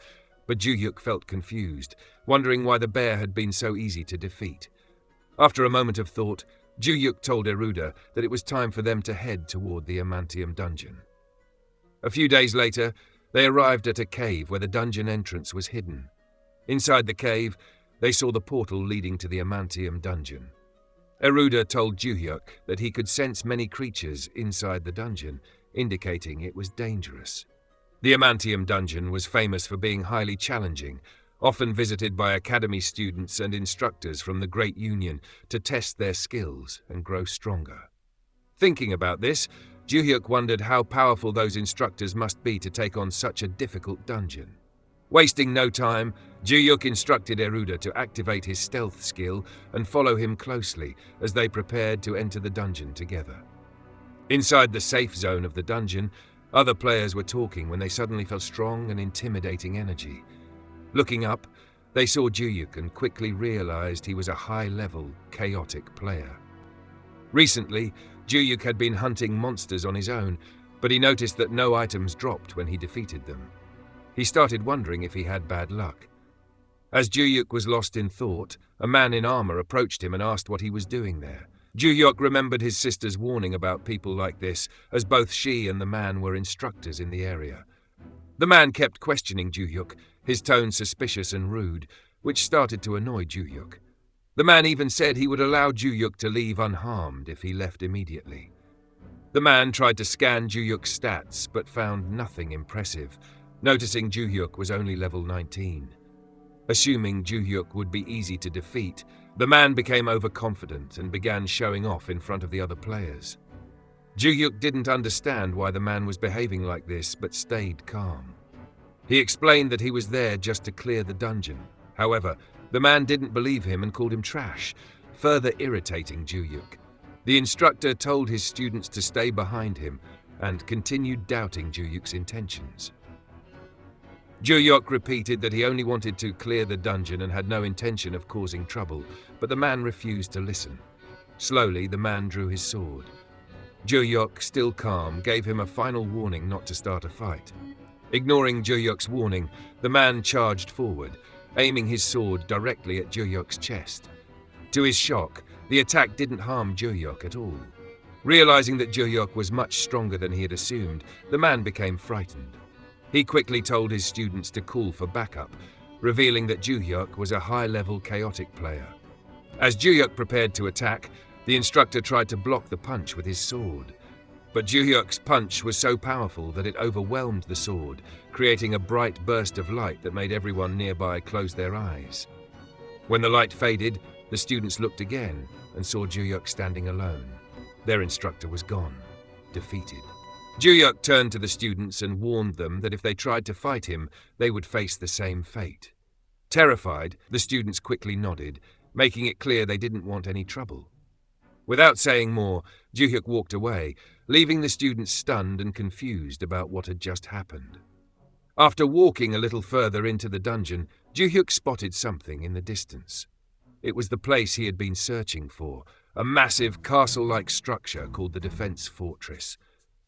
but Juyuk felt confused, wondering why the bear had been so easy to defeat. After a moment of thought, Juyuk told Eruda that it was time for them to head toward the Amantium dungeon. A few days later, they arrived at a cave where the dungeon entrance was hidden. Inside the cave, they saw the portal leading to the Amantium dungeon. Eruda told Juyuk that he could sense many creatures inside the dungeon, indicating it was dangerous. The Amantium dungeon was famous for being highly challenging, often visited by academy students and instructors from the Great Union to test their skills and grow stronger. Thinking about this, Ju-hyuk wondered how powerful those instructors must be to take on such a difficult dungeon. Wasting no time, Ju-hyuk instructed Eruda to activate his stealth skill and follow him closely as they prepared to enter the dungeon together. Inside the safe zone of the dungeon, other players were talking when they suddenly felt strong and intimidating energy. Looking up, they saw Ju-hyuk and quickly realized he was a high-level, chaotic player. Recently, Ju-hyuk had been hunting monsters on his own, but he noticed that no items dropped when he defeated them. He started wondering if he had bad luck. As Ju-hyuk was lost in thought, a man in armor approached him and asked what he was doing there. Ju-hyuk remembered his sister's warning about people like this, as both she and the man were instructors in the area. The man kept questioning Ju-hyuk, his tone suspicious and rude, which started to annoy Ju-hyuk. The man even said he would allow Ju-hyuk to leave unharmed if he left immediately. The man tried to scan Ju-hyuk's stats, but found nothing impressive, noticing Ju-hyuk was only level 19. Assuming Ju-hyuk would be easy to defeat, the man became overconfident and began showing off in front of the other players. Ju-hyuk didn't understand why the man was behaving like this, but stayed calm. He explained that he was there just to clear the dungeon. However, the man didn't believe him and called him trash, further irritating Ju-hyuk. The instructor told his students to stay behind him and continued doubting Ju-hyuk's intentions. Ju-hyuk repeated that he only wanted to clear the dungeon and had no intention of causing trouble, but the man refused to listen. Slowly, the man drew his sword. Ju-hyuk, still calm, gave him a final warning not to start a fight. Ignoring Ju-hyuk's warning, the man charged forward, aiming his sword directly at Ju-hyuk's chest. To his shock, the attack didn't harm Ju-hyuk at all. Realizing that Ju-hyuk was much stronger than he had assumed, the man became frightened. He quickly told his students to call for backup, revealing that Ju-hyuk was a high-level chaotic player. As Ju-hyuk prepared to attack, the instructor tried to block the punch with his sword. But Ju-hyuk's punch was so powerful that it overwhelmed the sword, creating a bright burst of light that made everyone nearby close their eyes. When the light faded, the students looked again and saw Ju-hyuk standing alone. Their instructor was gone, defeated. Ju-hyuk turned to the students and warned them that if they tried to fight him, they would face the same fate. Terrified, the students quickly nodded, making it clear they didn't want any trouble. Without saying more, Ju-hyuk walked away, leaving the students stunned and confused about what had just happened. After walking a little further into the dungeon, Ju-hyuk spotted something in the distance. It was the place he had been searching for, a massive castle-like structure called the Defense Fortress.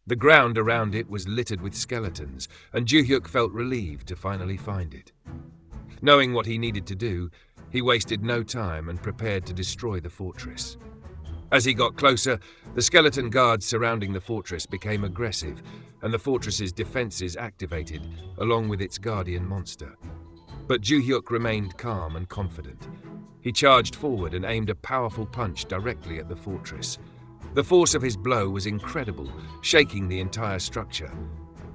The ground around it was littered with skeletons, and Ju-hyuk felt relieved to finally find it. Knowing what he needed to do, he wasted no time and prepared to destroy the fortress. As he got closer, the skeleton guards surrounding the fortress became aggressive, and the fortress's defenses activated, along with its guardian monster. But Ju-hyuk remained calm and confident. He charged forward and aimed a powerful punch directly at the fortress. The force of his blow was incredible, shaking the entire structure.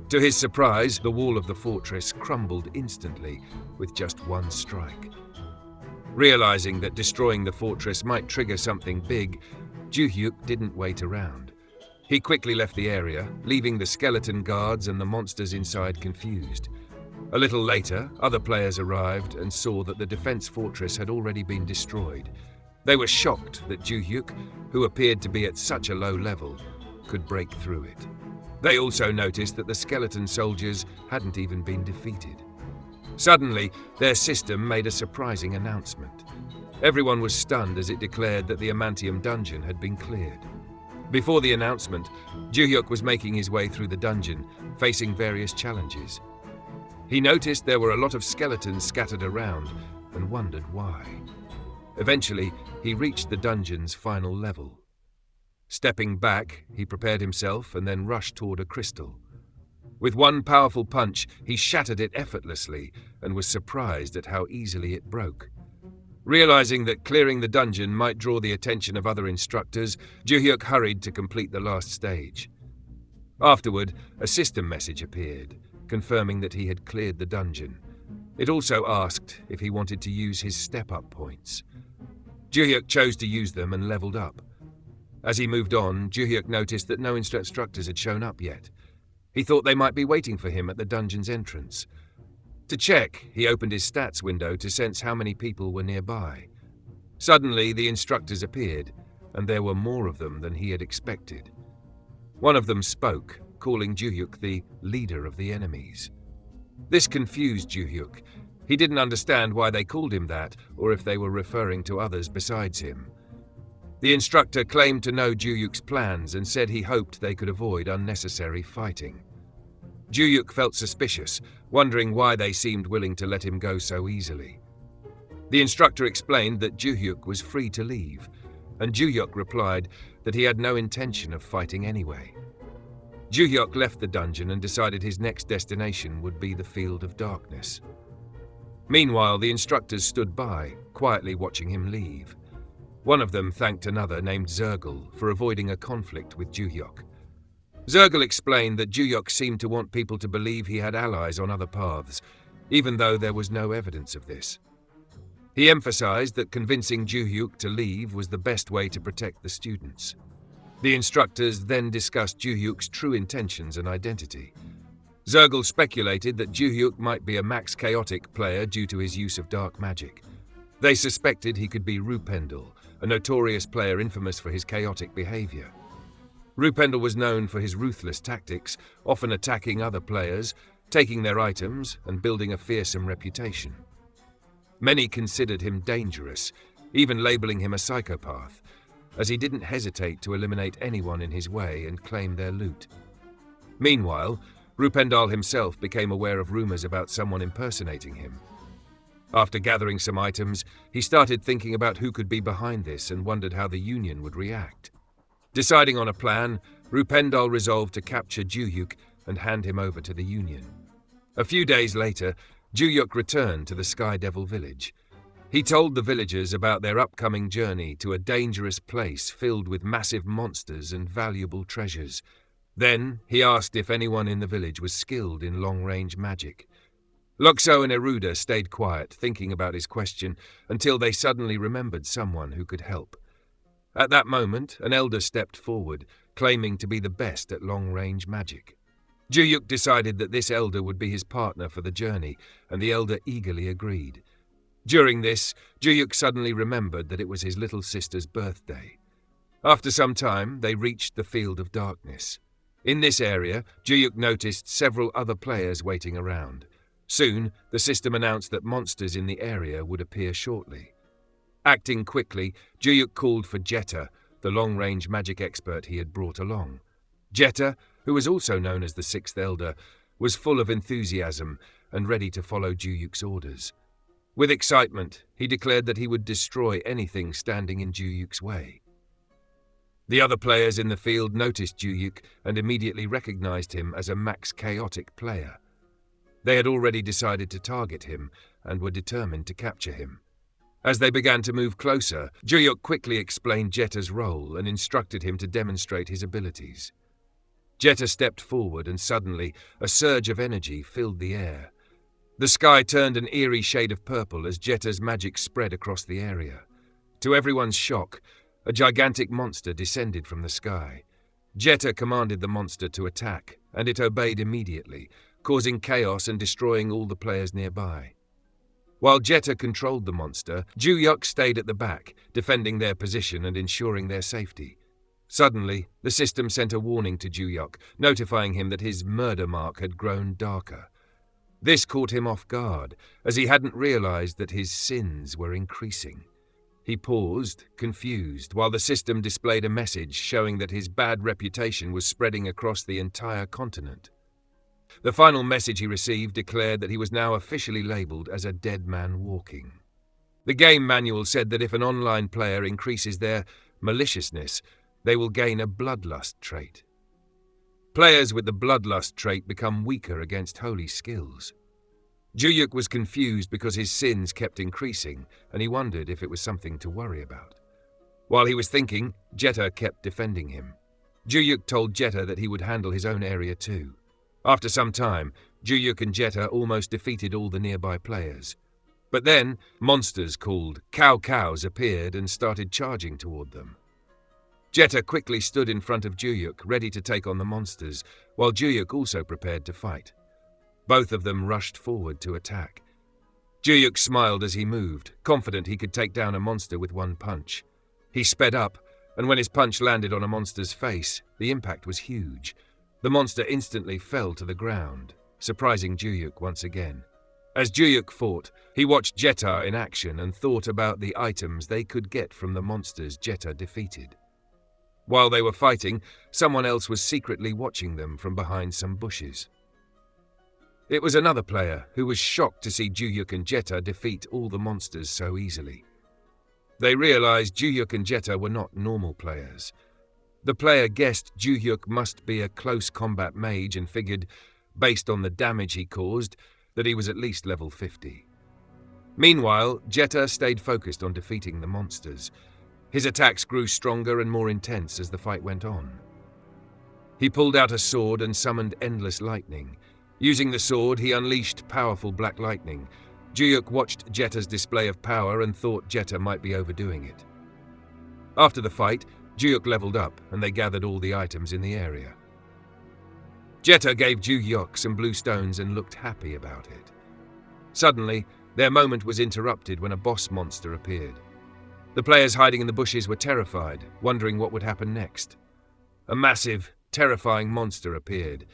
To his surprise, the wall of the fortress crumbled instantly with just one strike. Realizing that destroying the fortress might trigger something big, Ju-hyuk didn't wait around. He quickly left the area, leaving the skeleton guards and the monsters inside confused. A little later, other players arrived and saw that the defense fortress had already been destroyed. They were shocked that Ju-hyuk, who appeared to be at such a low level, could break through it. They also noticed that the skeleton soldiers hadn't even been defeated. Suddenly, their system made a surprising announcement. Everyone was stunned as it declared that the Amantium dungeon had been cleared. Before the announcement, Ju-hyuk was making his way through the dungeon, facing various challenges. He noticed there were a lot of skeletons scattered around and wondered why. Eventually, he reached the dungeon's final level. Stepping back, he prepared himself and then rushed toward a crystal. With one powerful punch, he shattered it effortlessly and was surprised at how easily it broke. Realizing that clearing the dungeon might draw the attention of other instructors, Ju-hyuk hurried to complete the last stage. Afterward, a system message appeared, confirming that he had cleared the dungeon. It also asked if he wanted to use his step-up points. Ju-hyuk chose to use them and leveled up. As he moved on, Ju-hyuk noticed that no instructors had shown up yet. He thought they might be waiting for him at the dungeon's entrance. To check, he opened his stats window to sense how many people were nearby. Suddenly, the instructors appeared, and there were more of them than he had expected. One of them spoke, calling Ju-hyuk the leader of the enemies. This confused Ju-hyuk. He didn't understand why they called him that, or if they were referring to others besides him. The instructor claimed to know Ju-hyuk's plans and said he hoped they could avoid unnecessary fighting. Ju-hyuk felt suspicious, wondering why they seemed willing to let him go so easily. The instructor explained that Ju-hyuk was free to leave, and Ju-hyuk replied that he had no intention of fighting anyway. Ju-hyuk left the dungeon and decided his next destination would be the Field of Darkness. Meanwhile, the instructors stood by, quietly watching him leave. One of them thanked another named Zergel for avoiding a conflict with Ju-hyuk. Zergel explained that Ju-hyuk seemed to want people to believe he had allies on other paths, even though there was no evidence of this. He emphasized that convincing Ju-hyuk to leave was the best way to protect the students. The instructors then discussed Ju-hyuk's true intentions and identity. Zergel speculated that Ju-hyuk might be a max chaotic player due to his use of dark magic. They suspected he could be Rupendal, a notorious player infamous for his chaotic behavior. Rupendal was known for his ruthless tactics, often attacking other players, taking their items, and building a fearsome reputation. Many considered him dangerous, even labeling him a psychopath, as he didn't hesitate to eliminate anyone in his way and claim their loot. Meanwhile, Rupendal himself became aware of rumors about someone impersonating him. After gathering some items, he started thinking about who could be behind this and wondered how the Union would react. Deciding on a plan, Rupendal resolved to capture Ju-hyuk and hand him over to the Union. A few days later, Ju-hyuk returned to the Sky Devil village. He told the villagers about their upcoming journey to a dangerous place filled with massive monsters and valuable treasures. Then, he asked if anyone in the village was skilled in long-range magic. Luxo and Eruda stayed quiet, thinking about his question, until they suddenly remembered someone who could help. At that moment, an elder stepped forward, claiming to be the best at long-range magic. Ju-hyuk decided that this elder would be his partner for the journey, and the elder eagerly agreed. During this, Ju-hyuk suddenly remembered that it was his little sister's birthday. After some time, they reached the Field of Darkness. In this area, Ju-hyuk noticed several other players waiting around. Soon, the system announced that monsters in the area would appear shortly. Acting quickly, Ju-hyuk called for Jetta, the long-range magic expert he had brought along. Jetta, who was also known as the Sixth Elder, was full of enthusiasm and ready to follow Ju-hyuk's orders. With excitement, he declared that he would destroy anything standing in Ju-hyuk's way. The other players in the field noticed Ju-hyuk and immediately recognized him as a max chaotic player. They had already decided to target him and were determined to capture him. As they began to move closer, Ju-hyuk quickly explained Jetta's role and instructed him to demonstrate his abilities. Jetta stepped forward and suddenly a surge of energy filled the air. The sky turned an eerie shade of purple as Jetta's magic spread across the area. To everyone's shock, a gigantic monster descended from the sky. Jetta commanded the monster to attack, and it obeyed immediately, causing chaos and destroying all the players nearby. While Jetta controlled the monster, Ju-hyuk stayed at the back, defending their position and ensuring their safety. Suddenly, the system sent a warning to Ju-hyuk, notifying him that his murder mark had grown darker. This caught him off guard, as he hadn't realized that his sins were increasing. He paused, confused, while the system displayed a message showing that his bad reputation was spreading across the entire continent. The final message he received declared that he was now officially labeled as a dead man walking. The game manual said that if an online player increases their maliciousness, they will gain a bloodlust trait. Players with the bloodlust trait become weaker against holy skills. Ju-hyuk was confused because his sins kept increasing, and he wondered if it was something to worry about. While he was thinking, Jetta kept defending him. Ju-hyuk told Jetta that he would handle his own area too. After some time, Ju-hyuk and Jetta almost defeated all the nearby players. But then, monsters called cows appeared and started charging toward them. Jetta quickly stood in front of Juyuk, ready to take on the monsters, while Juyuk also prepared to fight. Both of them rushed forward to attack. Juyuk smiled as he moved, confident he could take down a monster with one punch. He sped up, and when his punch landed on a monster's face, the impact was huge. The monster instantly fell to the ground, surprising Juyuk once again. As Juyuk fought, he watched Jetta in action and thought about the items they could get from the monsters Jetta defeated. While they were fighting, someone else was secretly watching them from behind some bushes. It was another player who was shocked to see Juyuk and Jetta defeat all the monsters so easily. They realized Juyuk and Jetta were not normal players. The player guessed Juyuk must be a close combat mage and figured, based on the damage he caused, that he was at least level 50. Meanwhile, Jetta stayed focused on defeating the monsters. His attacks grew stronger and more intense as the fight went on. He pulled out a sword and summoned endless lightning. Using the sword, he unleashed powerful black lightning. Juyuk watched Jetta's display of power and thought Jetta might be overdoing it. After the fight, Juyuk leveled up and they gathered all the items in the area. Jetta gave Juyuk some blue stones and looked happy about it. Suddenly, their moment was interrupted when a boss monster appeared. The players hiding in the bushes were terrified, wondering what would happen next. A massive, terrifying monster appeared.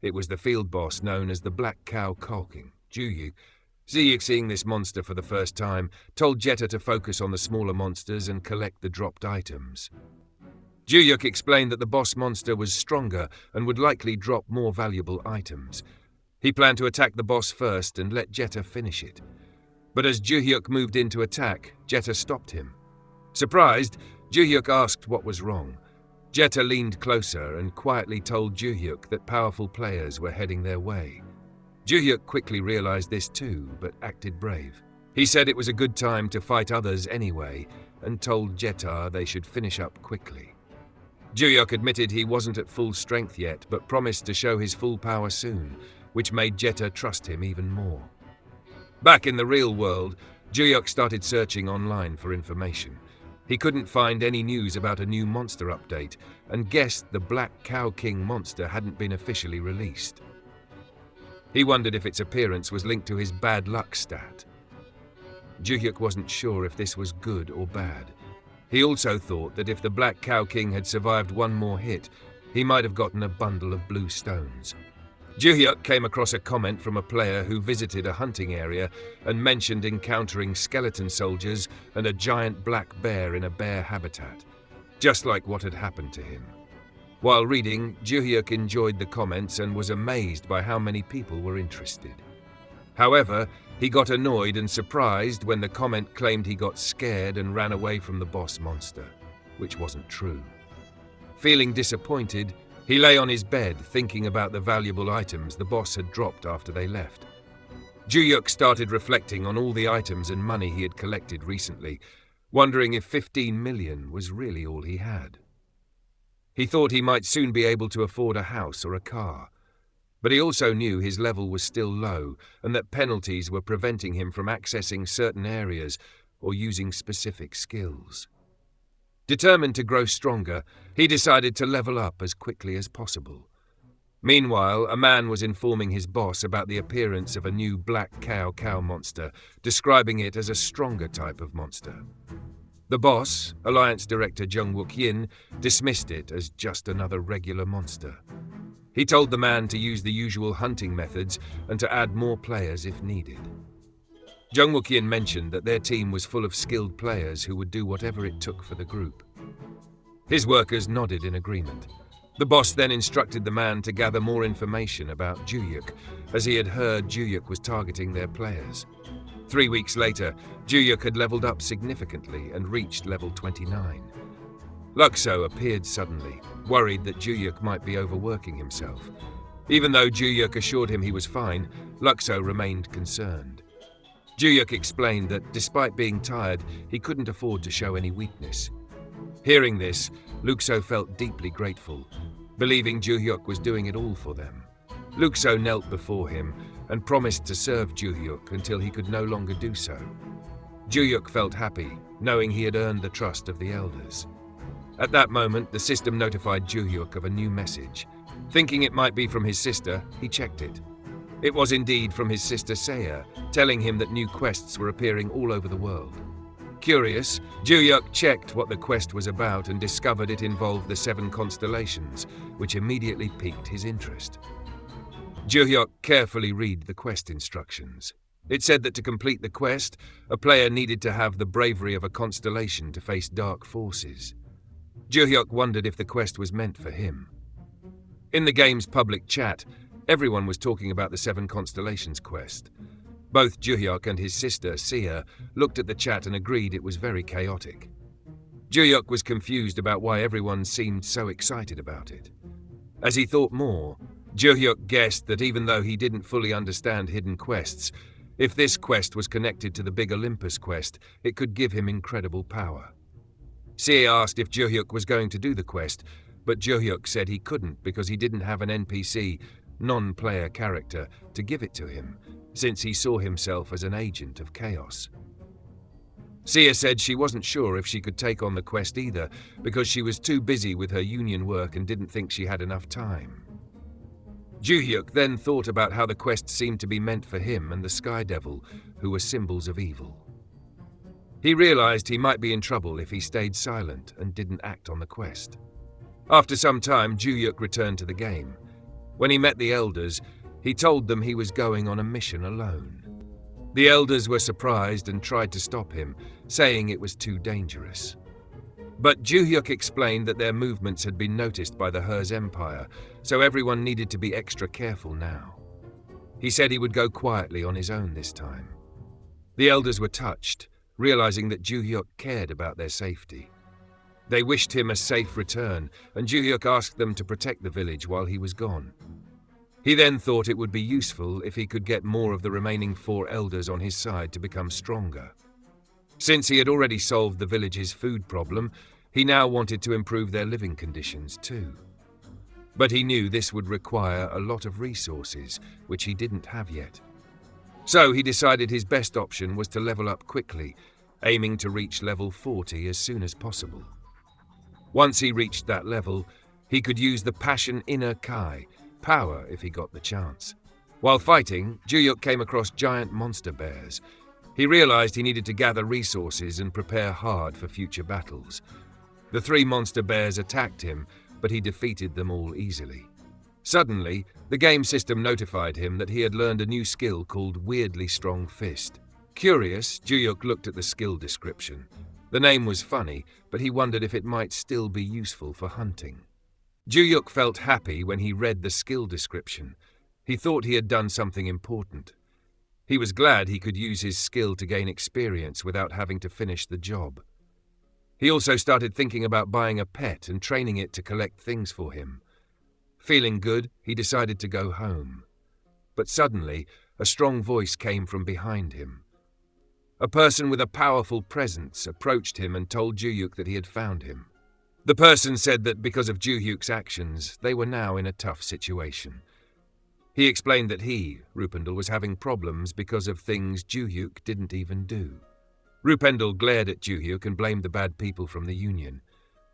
It was the field boss known as the Black Cow Kalking, Juyuk. Juyuk, seeing this monster for the first time, told Jetta to focus on the smaller monsters and collect the dropped items. Juyuk explained that the boss monster was stronger and would likely drop more valuable items. He planned to attack the boss first and let Jetta finish it. But as Juyuk moved in to attack, Jetta stopped him. Surprised, Juyuk asked what was wrong. Jetta leaned closer and quietly told Juyuk that powerful players were heading their way. Juyuk quickly realized this too, but acted brave. He said it was a good time to fight others anyway, and told Jetta they should finish up quickly. Juyuk admitted he wasn't at full strength yet, but promised to show his full power soon, which made Jetta trust him even more. Back in the real world, Juyuk started searching online for information. He couldn't find any news about a new monster update, and guessed the Black Cow King monster hadn't been officially released. He wondered if its appearance was linked to his bad luck stat. Juyuk wasn't sure if this was good or bad. He also thought that if the Black Cow King had survived one more hit, he might have gotten a bundle of blue stones. Juyuk came across a comment from a player who visited a hunting area and mentioned encountering skeleton soldiers and a giant black bear in a bear habitat, just like what had happened to him. While reading, Juyuk enjoyed the comments and was amazed by how many people were interested. However, he got annoyed and surprised when the comment claimed he got scared and ran away from the boss monster, which wasn't true. Feeling disappointed, he lay on his bed thinking about the valuable items the boss had dropped after they left. Juyuk started reflecting on all the items and money he had collected recently, wondering if 15 million was really all he had. He thought he might soon be able to afford a house or a car, but he also knew his level was still low and that penalties were preventing him from accessing certain areas or using specific skills. Determined to grow stronger, he decided to level up as quickly as possible. Meanwhile, a man was informing his boss about the appearance of a new Black Cow monster, describing it as a stronger type of monster. The boss, Alliance Director Jung-wook Yin, dismissed it as just another regular monster. He told the man to use the usual hunting methods and to add more players if needed. Jung-wook Yin mentioned that their team was full of skilled players who would do whatever it took for the group. His workers nodded in agreement. The boss then instructed the man to gather more information about Juyuk, as he had heard Juyuk was targeting their players. 3 weeks later, Juyuk had leveled up significantly and reached level 29. Luxo appeared suddenly, worried that Juyuk might be overworking himself. Even though Juyuk assured him he was fine, Luxo remained concerned. Juyuk explained that despite being tired, he couldn't afford to show any weakness. Hearing this, Luxo felt deeply grateful, believing Juyuk was doing it all for them. Luxo knelt before him and promised to serve Juyuk until he could no longer do so. Juyuk felt happy, knowing he had earned the trust of the elders. At that moment, the system notified Ju-hyuk of a new message. Thinking it might be from his sister, he checked it. It was indeed from his sister Seiya, telling him that new quests were appearing all over the world. Curious, Ju-hyuk checked what the quest was about and discovered it involved the 7 constellations, which immediately piqued his interest. Ju-hyuk carefully read the quest instructions. It said that to complete the quest, a player needed to have the bravery of a constellation to face dark forces. Ju-hyuk wondered if the quest was meant for him. In the game's public chat, everyone was talking about the 7 constellations quest. Both Ju-hyuk and his sister, Seiya, looked at the chat and agreed it was very chaotic. Ju-hyuk was confused about why everyone seemed so excited about it. As he thought more, Ju-hyuk guessed that even though he didn't fully understand hidden quests, if this quest was connected to the big Olympus quest, it could give him incredible power. Seiya asked if Ju-hyuk was going to do the quest, but Ju-hyuk said he couldn't because he didn't have an NPC, non-player character, to give it to him, since he saw himself as an agent of chaos. Seiya said she wasn't sure if she could take on the quest either, because she was too busy with her union work and didn't think she had enough time. Ju-hyuk then thought about how the quest seemed to be meant for him and the Sky Devil, who were symbols of evil. He realized he might be in trouble if he stayed silent and didn't act on the quest. After some time, Ju-hyuk returned to the game. When he met the elders, he told them he was going on a mission alone. The elders were surprised and tried to stop him, saying it was too dangerous. But Ju-hyuk explained that their movements had been noticed by the Hers Empire, so everyone needed to be extra careful now. He said he would go quietly on his own this time. The elders were touched, realizing that Ju-hyuk cared about their safety. They wished him a safe return, and Ju-hyuk asked them to protect the village while he was gone. He then thought it would be useful if he could get more of the remaining 4 elders on his side to become stronger. Since he had already solved the village's food problem, he now wanted to improve their living conditions too. But he knew this would require a lot of resources, which he didn't have yet. So he decided his best option was to level up quickly, aiming to reach level 40 as soon as possible. Once he reached that level, he could use the Passion Inner Kai, power if he got the chance. While fighting, Ju-hyuk came across giant monster bears. He realized he needed to gather resources and prepare hard for future battles. The 3 monster bears attacked him, but he defeated them all easily. Suddenly, the game system notified him that he had learned a new skill called Weirdly Strong Fist. Curious, Ju-hyuk looked at the skill description. The name was funny, but he wondered if it might still be useful for hunting. Ju-hyuk felt happy when he read the skill description. He thought he had done something important. He was glad he could use his skill to gain experience without having to finish the job. He also started thinking about buying a pet and training it to collect things for him. Feeling good, he decided to go home. But suddenly, a strong voice came from behind him. A person with a powerful presence approached him and told Ju-hyuk that he had found him. The person said that because of Ju-hyuk's actions, they were now in a tough situation. He explained that he, Rupendal, was having problems because of things Ju-hyuk didn't even do. Rupendal glared at Ju-hyuk and blamed the bad people from the Union.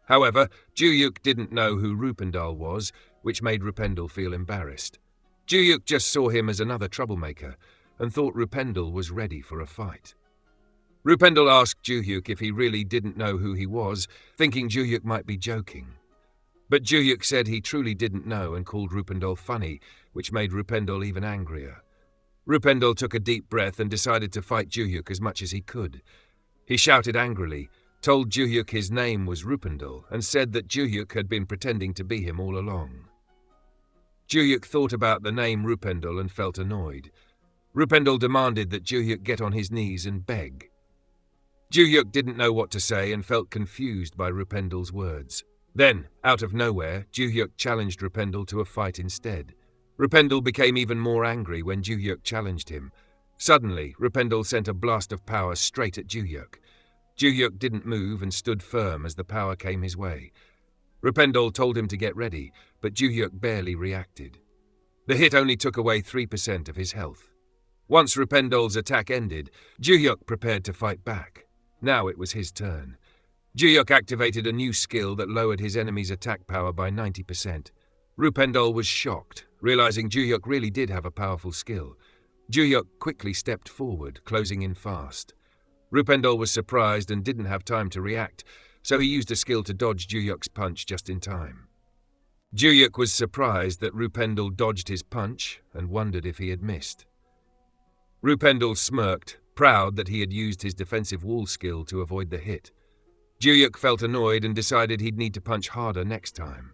However, Ju-hyuk didn't know who Rupendal was, which made Rupendal feel embarrassed. Ju-hyuk just saw him as another troublemaker and thought Rupendal was ready for a fight. Rupendal asked Ju-hyuk if he really didn't know who he was, thinking Ju-hyuk might be joking. But Ju-hyuk said he truly didn't know and called Rupendal funny, which made Rupendal even angrier. Rupendal took a deep breath and decided to fight Ju-hyuk as much as he could. He shouted angrily, told Ju-hyuk his name was Rupendal, and said that Ju-hyuk had been pretending to be him all along. Ju-hyuk thought about the name Rupendal and felt annoyed. Rupendal demanded that Ju-hyuk get on his knees and beg. Ju-hyuk didn't know what to say and felt confused by Rupendal's words. Then, out of nowhere, Ju-hyuk challenged Rupendal to a fight instead. Rupendal became even more angry when Ju-hyuk challenged him. Suddenly, Rupendal sent a blast of power straight at Ju-hyuk. Ju-hyuk didn't move and stood firm as the power came his way. Rupendal told him to get ready, but Ju-hyuk barely reacted. The hit only took away 3% of his health. Once Rupendal's attack ended, Ju-hyuk prepared to fight back. Now it was his turn. Juyuk activated a new skill that lowered his enemy's attack power by 90%. Rupendal was shocked, realizing Juyuk really did have a powerful skill. Juyuk quickly stepped forward, closing in fast. Rupendal was surprised and didn't have time to react, so he used a skill to dodge Juyuk's punch just in time. Juyuk was surprised that Rupendal dodged his punch and wondered if he had missed. Rupendal smirked, proud that he had used his defensive wall skill to avoid the hit. Juyuk felt annoyed and decided he'd need to punch harder next time.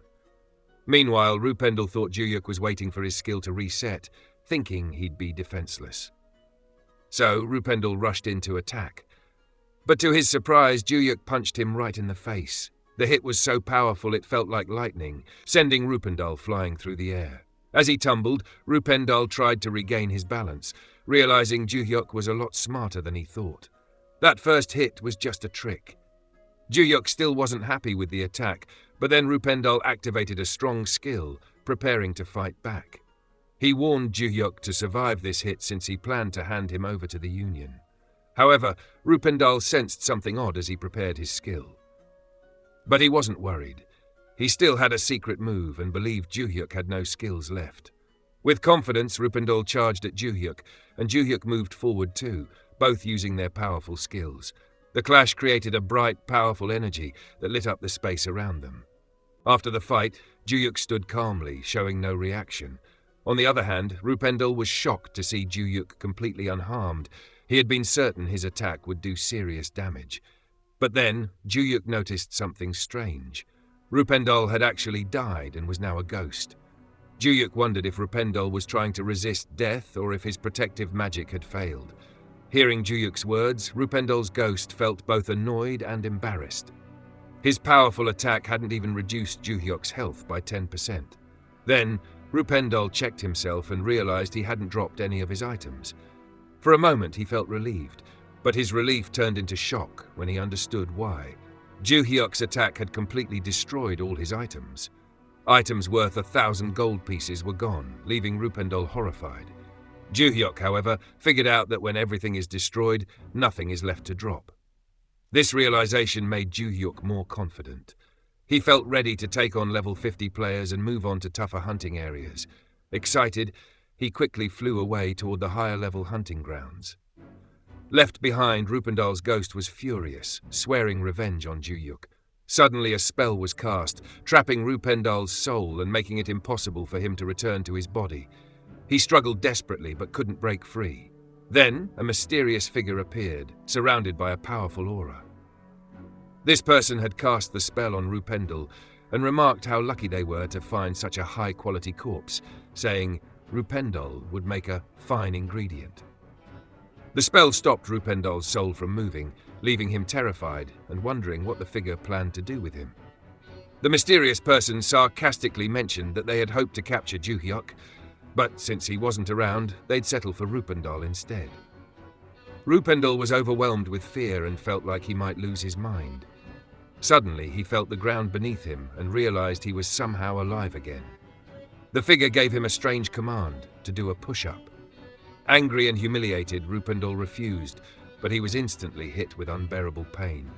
Meanwhile, Rupendal thought Juyuk was waiting for his skill to reset, thinking he'd be defenseless. So Rupendal rushed in to attack. But to his surprise, Juyuk punched him right in the face. The hit was so powerful it felt like lightning, sending Rupendal flying through the air. As he tumbled, Rupendal tried to regain his balance, realizing Juyuk was a lot smarter than he thought. That first hit was just a trick. Juyuk still wasn't happy with the attack, but then Rupendal activated a strong skill, preparing to fight back. He warned Juyuk to survive this hit since he planned to hand him over to the Union. However, Rupendal sensed something odd as he prepared his skill. But he wasn't worried. He still had a secret move and believed Juyuk had no skills left. With confidence, Rupendal charged at Juyuk, and Juyuk moved forward too, both using their powerful skills. The clash created a bright, powerful energy that lit up the space around them. After the fight, Juyuk stood calmly, showing no reaction. On the other hand, Rupendal was shocked to see Juyuk completely unharmed. He had been certain his attack would do serious damage. But then, Juyuk noticed something strange. Rupendal had actually died and was now a ghost. Juyuk wondered if Rupendal was trying to resist death or if his protective magic had failed. Hearing Juyuk's words, Rupendal's ghost felt both annoyed and embarrassed. His powerful attack hadn't even reduced Juyuk's health by 10%. Then, Rupendal checked himself and realized he hadn't dropped any of his items. For a moment he felt relieved, but his relief turned into shock when he understood why. Juyuk's attack had completely destroyed all his items. Items worth 1,000 gold pieces were gone, leaving Rupendal horrified. Juyuk, however, figured out that when everything is destroyed, nothing is left to drop. This realization made Juyuk more confident. He felt ready to take on level 50 players and move on to tougher hunting areas. Excited, he quickly flew away toward the higher level hunting grounds. Left behind, Rupendal's ghost was furious, swearing revenge on Juyuk. Suddenly a spell was cast, trapping Rupendal's soul and making it impossible for him to return to his body. He struggled desperately but couldn't break free. Then a mysterious figure appeared, surrounded by a powerful aura. This person had cast the spell on Rupendal and remarked how lucky they were to find such a high-quality corpse, saying Rupendal would make a fine ingredient. The spell stopped Rupendal's soul from moving, leaving him terrified and wondering what the figure planned to do with him. The mysterious person sarcastically mentioned that they had hoped to capture Juyuk, but since he wasn't around, they'd settle for Rupendal instead. Rupendal was overwhelmed with fear and felt like he might lose his mind. Suddenly, he felt the ground beneath him and realized he was somehow alive again. The figure gave him a strange command to do a push-up. Angry and humiliated, Rupendal refused, but he was instantly hit with unbearable pain.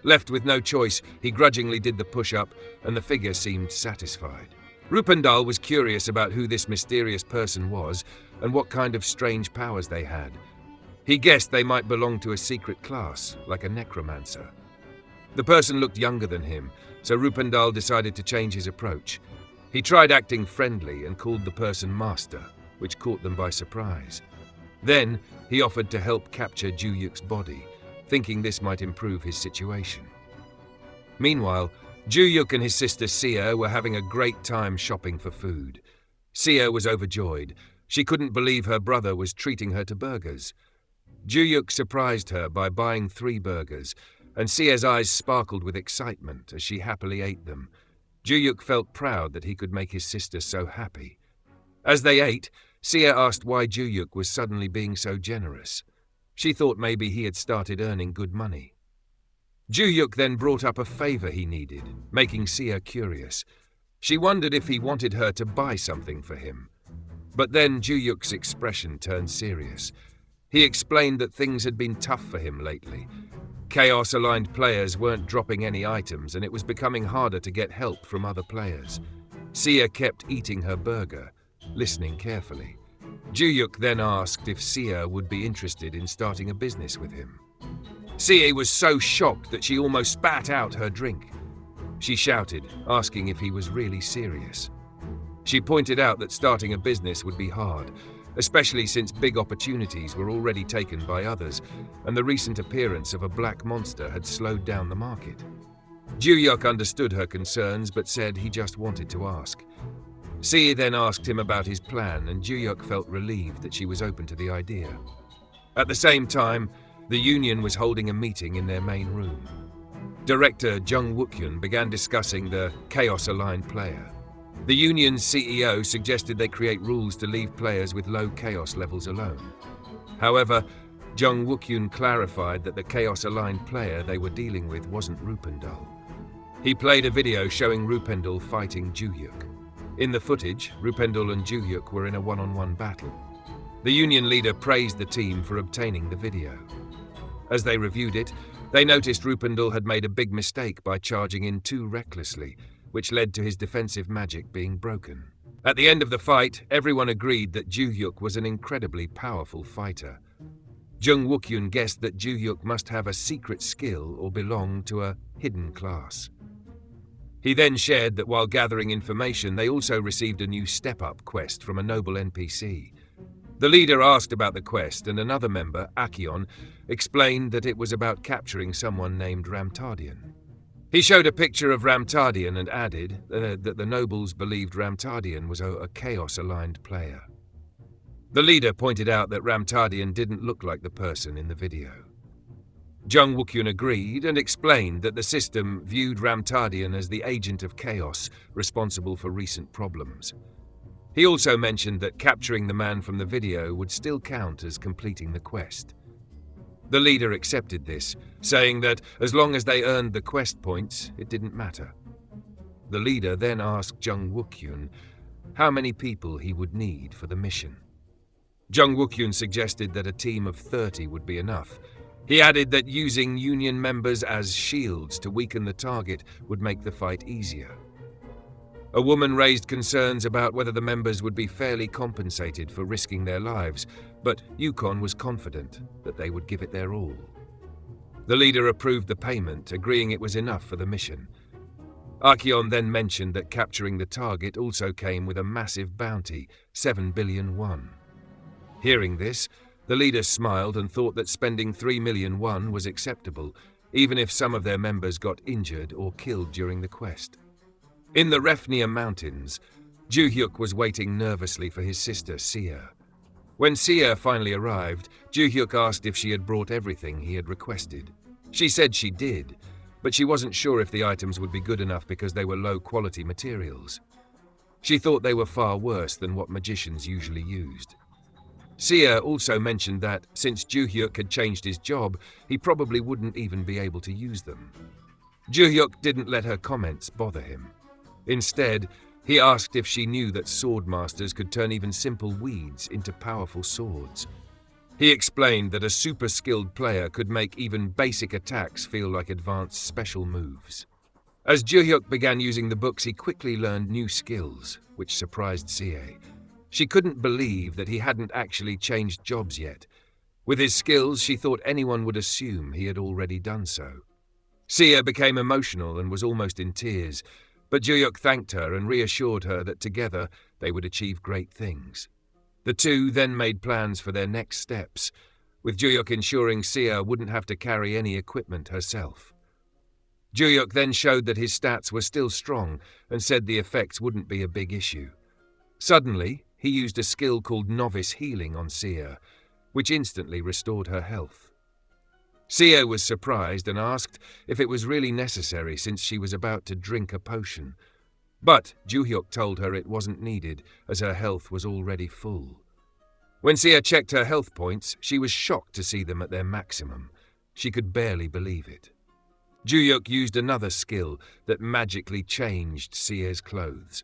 Left with no choice, he grudgingly did the push-up, and the figure seemed satisfied. Rupendal was curious about who this mysterious person was and what kind of strange powers they had. He guessed they might belong to a secret class, like a necromancer. The person looked younger than him, so Rupendal decided to change his approach. He tried acting friendly and called the person Master, which caught them by surprise. Then, he offered to help capture Juyuk's body, thinking this might improve his situation. Meanwhile, Juyuk and his sister Sia were having a great time shopping for food. Sia was overjoyed. She couldn't believe her brother was treating her to burgers. Juyuk surprised her by buying 3 burgers, and Sia's eyes sparkled with excitement as she happily ate them. Juyuk felt proud that he could make his sister so happy. As they ate, Sia asked why Juyuk was suddenly being so generous. She thought maybe he had started earning good money. Juyuk then brought up a favor he needed, making Sia curious. She wondered if he wanted her to buy something for him. But then Juyuk's expression turned serious. He explained that things had been tough for him lately. Chaos-aligned players weren't dropping any items, and it was becoming harder to get help from other players. Sia kept eating her burger, listening carefully. Juyuk then asked if Sia would be interested in starting a business with him. Sia was so shocked that she almost spat out her drink. She shouted, asking if he was really serious. She pointed out that starting a business would be hard, especially since big opportunities were already taken by others, and the recent appearance of a black monster had slowed down the market. Juyuk understood her concerns but said he just wanted to ask. Sia then asked him about his plan, and Juyuk felt relieved that she was open to the idea. At the same time, the union was holding a meeting in their main room. Director Jung Wookyun began discussing the chaos-aligned player. The union's CEO suggested they create rules to leave players with low chaos levels alone. However, Jung Wookyun clarified that the chaos-aligned player they were dealing with wasn't Rupendal. He played a video showing Rupendal fighting Juyuk. In the footage, Rupendal and Juyuk were in a one-on-one battle. The union leader praised the team for obtaining the video. As they reviewed it, they noticed Rupendal had made a big mistake by charging in too recklessly, which led to his defensive magic being broken. At the end of the fight, everyone agreed that Juyuk was an incredibly powerful fighter. Jung Wookyun guessed that Juyuk must have a secret skill or belong to a hidden class. He then shared that while gathering information, they also received a new step-up quest from a noble NPC. The leader asked about the quest, and another member, Akion, explained that it was about capturing someone named Ramtardian. He showed a picture of Ramtardian and added that the nobles believed Ramtardian was a chaos-aligned player. The leader pointed out that Ramtardian didn't look like the person in the video. Jung Wookyun agreed and explained that the system viewed Ramtardian as the agent of chaos responsible for recent problems. He also mentioned that capturing the man from the video would still count as completing the quest. The leader accepted this, saying that as long as they earned the quest points, it didn't matter. The leader then asked Jung Wookyun how many people he would need for the mission. Jung Wookyun suggested that a team of 30 would be enough. He added that using union members as shields to weaken the target would make the fight easier. A woman raised concerns about whether the members would be fairly compensated for risking their lives, but Yukon was confident that they would give it their all. The leader approved the payment, agreeing it was enough for the mission. Akion then mentioned that capturing the target also came with a massive bounty, 7 billion won. Hearing this, the leader smiled and thought that spending 3 million won was acceptable, even if some of their members got injured or killed during the quest. In the Refnia Mountains, Juyuk was waiting nervously for his sister Sia. When Sia finally arrived, Juyuk asked if she had brought everything he had requested. She said she did, but she wasn't sure if the items would be good enough because they were low-quality materials. She thought they were far worse than what magicians usually used. Sia also mentioned that, since Juyuk had changed his job, he probably wouldn't even be able to use them. Juyuk didn't let her comments bother him. Instead, he asked if she knew that sword masters could turn even simple weeds into powerful swords. He explained that a super-skilled player could make even basic attacks feel like advanced special moves. As Juyuk began using the books, he quickly learned new skills, which surprised Sia. She couldn't believe that he hadn't actually changed jobs yet. With his skills, she thought anyone would assume he had already done so. Sia became emotional and was almost in tears, but Juyuk thanked her and reassured her that together they would achieve great things. The two then made plans for their next steps, with Juyuk ensuring Sia wouldn't have to carry any equipment herself. Juyuk then showed that his stats were still strong and said the effects wouldn't be a big issue. Suddenly, he used a skill called Novice Healing on Sia, which instantly restored her health. Sia was surprised and asked if it was really necessary since she was about to drink a potion. But Juyuk told her it wasn't needed as her health was already full. When Sia checked her health points, she was shocked to see them at their maximum. She could barely believe it. Juyuk used another skill that magically changed Sia's clothes.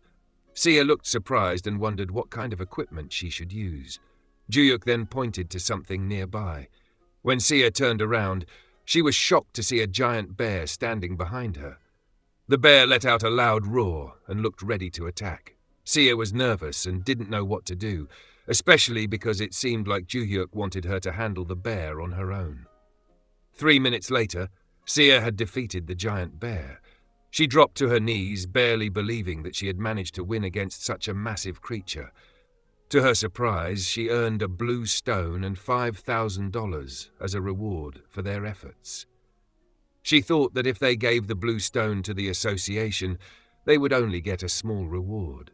Sia looked surprised and wondered what kind of equipment she should use. Juyuk then pointed to something nearby. When Sia turned around, She was shocked to see a giant bear standing behind her. The bear let out a loud roar and looked ready to attack. Sia was nervous and didn't know what to do, especially because it seemed like Ju-hyuk wanted her to handle the bear on her own. 3 minutes later, Sia had defeated the giant bear. She dropped to her knees, barely believing that she had managed to win against such a massive creature. To her surprise, she earned a blue stone and $5,000 as a reward for their efforts. She thought that if they gave the blue stone to the association, they would only get a small reward.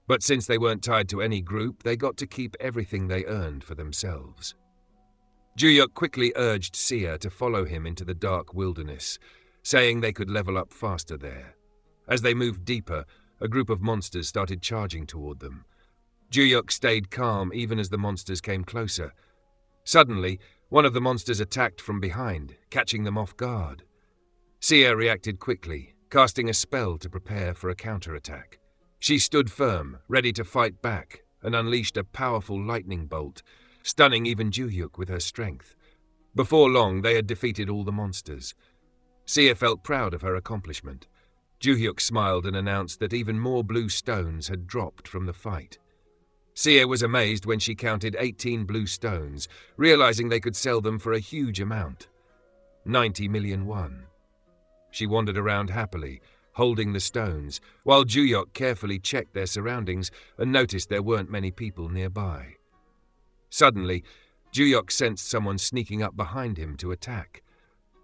But since they weren't tied to any group, they got to keep everything they earned for themselves. Ju-hyuk quickly urged Sia to follow him into the dark wilderness, saying they could level up faster there. As they moved deeper, a group of monsters started charging toward them. Ju-hyuk stayed calm even as the monsters came closer. Suddenly, one of the monsters attacked from behind, catching them off guard. Sia reacted quickly, casting a spell to prepare for a counterattack. She stood firm, ready to fight back, and unleashed a powerful lightning bolt, stunning even Ju-hyuk with her strength. Before long, they had defeated all the monsters. Sia felt proud of her accomplishment. Ju-hyuk smiled and announced that even more blue stones had dropped from the fight. Sia was amazed when she counted 18 blue stones, realizing they could sell them for a huge amount. 90 million won. She wandered around happily, holding the stones, while Ju-hyuk carefully checked their surroundings and noticed there weren't many people nearby. Suddenly, Ju-hyuk sensed someone sneaking up behind him to attack.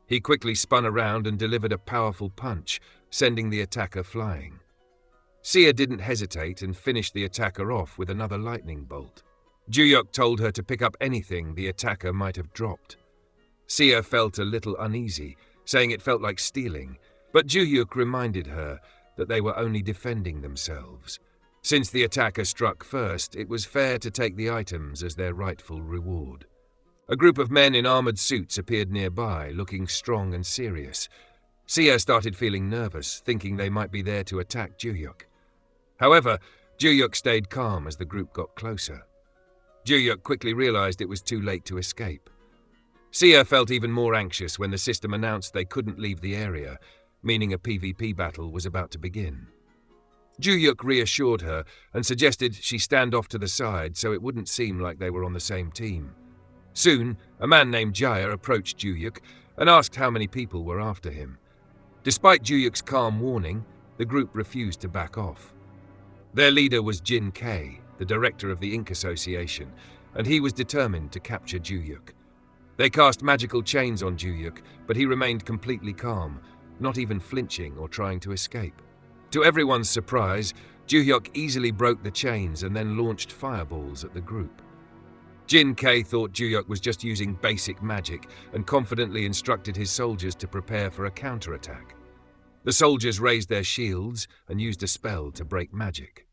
He quickly spun around and delivered a powerful punch, sending the attacker flying. Sia didn't hesitate and finished the attacker off with another lightning bolt. Ju-hyuk told her to pick up anything the attacker might have dropped. Sia felt a little uneasy, saying it felt like stealing, but Ju-hyuk reminded her that they were only defending themselves. Since the attacker struck first, it was fair to take the items as their rightful reward. A group of men in armored suits appeared nearby, looking strong and serious. Sia started feeling nervous, thinking they might be there to attack Ju-hyuk. However, Ju-hyuk stayed calm as the group got closer. Ju-hyuk quickly realized it was too late to escape. Sia felt even more anxious when the system announced they couldn't leave the area, meaning a PvP battle was about to begin. Ju-hyuk reassured her and suggested she stand off to the side so it wouldn't seem like they were on the same team. Soon, a man named Jaya approached Ju-hyuk and asked how many people were after him. Despite Ju-hyuk's calm warning, the group refused to back off. Their leader was Jin K, the director of the Ink Association, and he was determined to capture Ju-hyuk. They cast magical chains on Ju-hyuk, but he remained completely calm, not even flinching or trying to escape. To everyone's surprise, Ju-hyuk easily broke the chains and then launched fireballs at the group. Jin K thought Ju-hyuk was just using basic magic and confidently instructed his soldiers to prepare for a counterattack. The soldiers raised their shields and used a spell to break magic.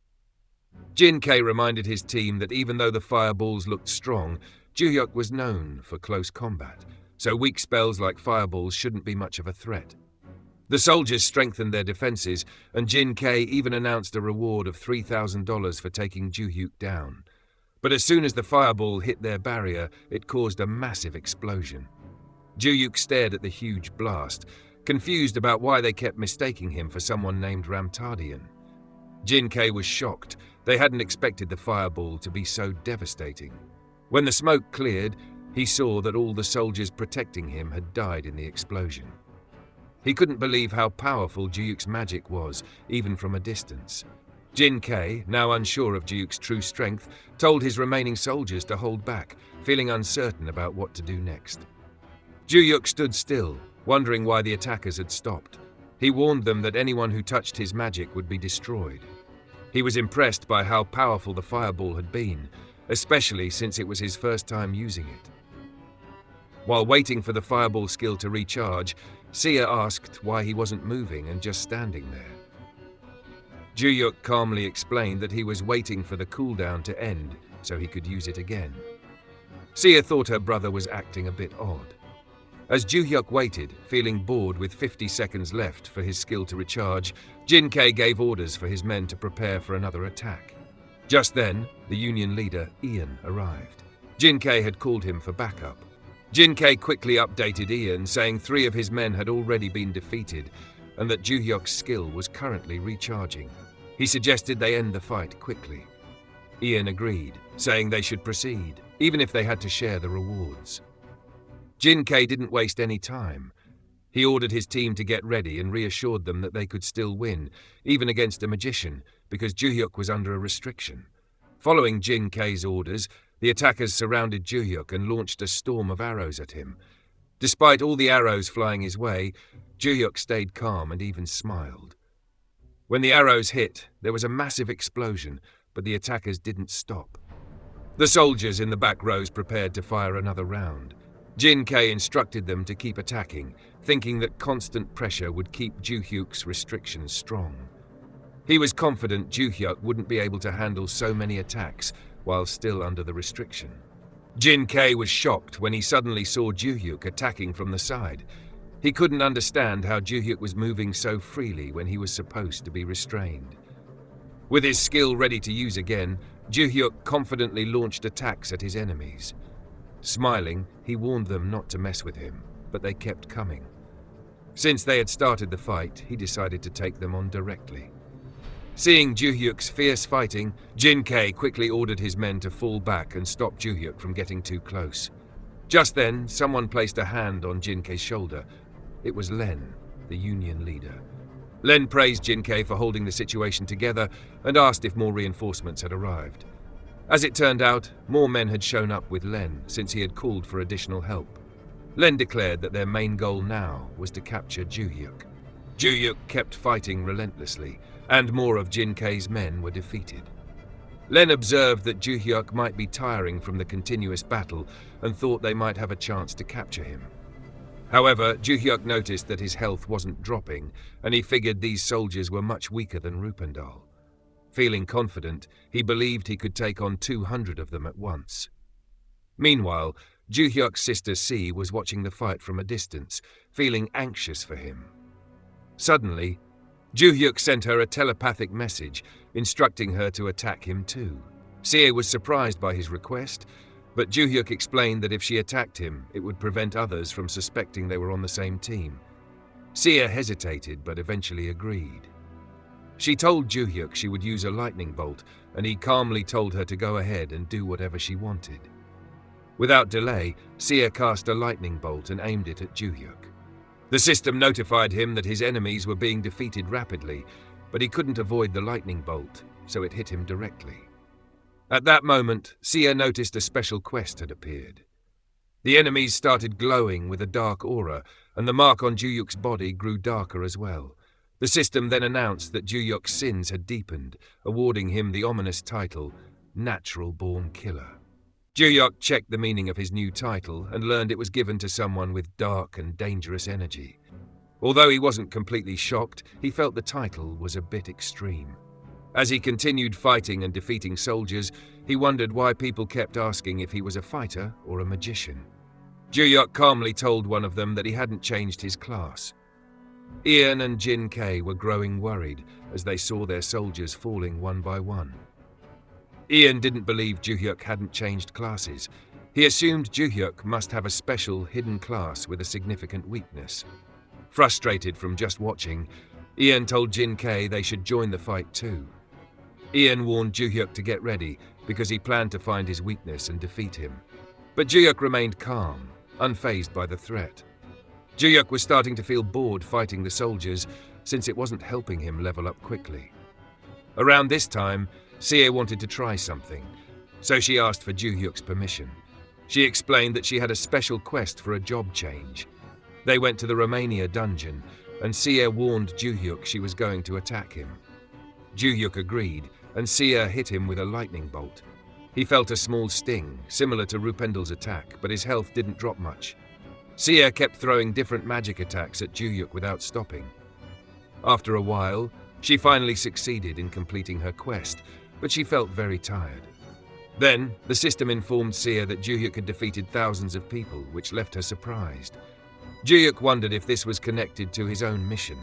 Jin K reminded his team that even though the fireballs looked strong, Ju-hyuk was known for close combat, so weak spells like fireballs shouldn't be much of a threat. The soldiers strengthened their defenses, and Jin K even announced a reward of $3,000 for taking Ju-hyuk down. But as soon as the fireball hit their barrier, it caused a massive explosion. Ju-hyuk stared at the huge blast, confused about why they kept mistaking him for someone named Ramtadian. Jin K was shocked. They hadn't expected the fireball to be so devastating. When the smoke cleared, he saw that all the soldiers protecting him had died in the explosion. He couldn't believe how powerful Ju-hyuk's magic was, even from a distance. Jin K, now unsure of Ju-hyuk's true strength, told his remaining soldiers to hold back, feeling uncertain about what to do next. Ju-hyuk stood still, wondering why the attackers had stopped. He warned them that anyone who touched his magic would be destroyed. He was impressed by how powerful the fireball had been, especially since it was his first time using it. While waiting for the fireball skill to recharge, Sia asked why he wasn't moving and just standing there. Ju-hyuk calmly explained that he was waiting for the cooldown to end so he could use it again. Sia thought her brother was acting a bit odd. As Ju-hyuk waited, feeling bored with 50 seconds left for his skill to recharge, Jin K gave orders for his men to prepare for another attack. Just then, the Union leader, Ian, arrived. Jin K had called him for backup. Jin-Kei quickly updated Ian, saying 3 of his men had already been defeated and that Ju-hyuk's skill was currently recharging. He suggested they end the fight quickly. Ian agreed, saying they should proceed, even if they had to share the rewards. Jin-Kei didn't waste any time. He ordered his team to get ready and reassured them that they could still win, even against a magician, because Ju-hyuk was under a restriction. Following Jin-Kei's orders, the attackers surrounded Ju-hyuk and launched a storm of arrows at him. Despite all the arrows flying his way, Ju-hyuk stayed calm and even smiled. When the arrows hit, there was a massive explosion, but the attackers didn't stop. The soldiers in the back rows prepared to fire another round. Jin-Kei instructed them to keep attacking, thinking that constant pressure would keep Ju-hyuk's restrictions strong. He was confident Ju-hyuk wouldn't be able to handle so many attacks while still under the restriction. Jin-Kei was shocked when he suddenly saw Ju-hyuk attacking from the side. He couldn't understand how Ju-hyuk was moving so freely when he was supposed to be restrained. With his skill ready to use again, Ju-hyuk confidently launched attacks at his enemies. Smiling, he warned them not to mess with him, but they kept coming. Since they had started the fight, he decided to take them on directly. Seeing Ju-hyuk's fierce fighting, Jin-Kei quickly ordered his men to fall back and stop Ju-hyuk from getting too close. Just then, someone placed a hand on Jin-Kei's shoulder. It was Len, the union leader. Len praised Jin-Kei for holding the situation together and asked if more reinforcements had arrived. As it turned out, more men had shown up with Len since he had called for additional help. Len declared that their main goal now was to capture Ju-hyuk. Ju-hyuk kept fighting relentlessly, and more of Jin-Kei's men were defeated. Len observed that Ju-hyuk might be tiring from the continuous battle and thought they might have a chance to capture him. However, Ju-hyuk noticed that his health wasn't dropping, and he figured these soldiers were much weaker than Rupendal. Feeling confident, he believed he could take on 200 of them at once. Meanwhile, Ju-hyuk's sister Si was watching the fight from a distance, feeling anxious for him. Suddenly, Ju-hyuk sent her a telepathic message, instructing her to attack him too. Si was surprised by his request, but Ju-hyuk explained that if she attacked him, it would prevent others from suspecting they were on the same team. Si hesitated, but eventually agreed. She told Ju-hyuk she would use a lightning bolt, and he calmly told her to go ahead and do whatever she wanted. Without delay, Si cast a lightning bolt and aimed it at Ju-hyuk. The system notified him that his enemies were being defeated rapidly, but he couldn't avoid the lightning bolt, so it hit him directly. At that moment, Si noticed a special quest had appeared. The enemies started glowing with a dark aura, and the mark on Ju-hyuk's body grew darker as well. The system then announced that Ju-hyuk's sins had deepened, awarding him the ominous title, Natural Born Killer. Ju-hyuk checked the meaning of his new title and learned it was given to someone with dark and dangerous energy. Although he wasn't completely shocked, he felt the title was a bit extreme. As he continued fighting and defeating soldiers, he wondered why people kept asking if he was a fighter or a magician. Ju-hyuk calmly told one of them that he hadn't changed his class. Ian and Jin-Kei were growing worried as they saw their soldiers falling one by one. Ian didn't believe Ju-hyuk hadn't changed classes. He assumed Ju-hyuk must have a special hidden class with a significant weakness. Frustrated from just watching, Ian told Jin-Kei they should join the fight too. Ian warned Ju-hyuk to get ready because he planned to find his weakness and defeat him. But Ju-hyuk remained calm, unfazed by the threat. Ju-hyuk was starting to feel bored fighting the soldiers since it wasn't helping him level up quickly. Around this time, Si wanted to try something, so she asked for Ju-hyuk's permission. She explained that she had a special quest for a job change. They went to the Romania dungeon, and Si warned Ju-hyuk she was going to attack him. Ju-hyuk agreed, and Si hit him with a lightning bolt. He felt a small sting, similar to Rupendal's attack, but his health didn't drop much. Si kept throwing different magic attacks at Ju-hyuk without stopping. After a while, she finally succeeded in completing her quest, but she felt very tired. Then, the system informed Si that Ju-hyuk had defeated thousands of people, which left her surprised. Ju-hyuk wondered if this was connected to his own mission.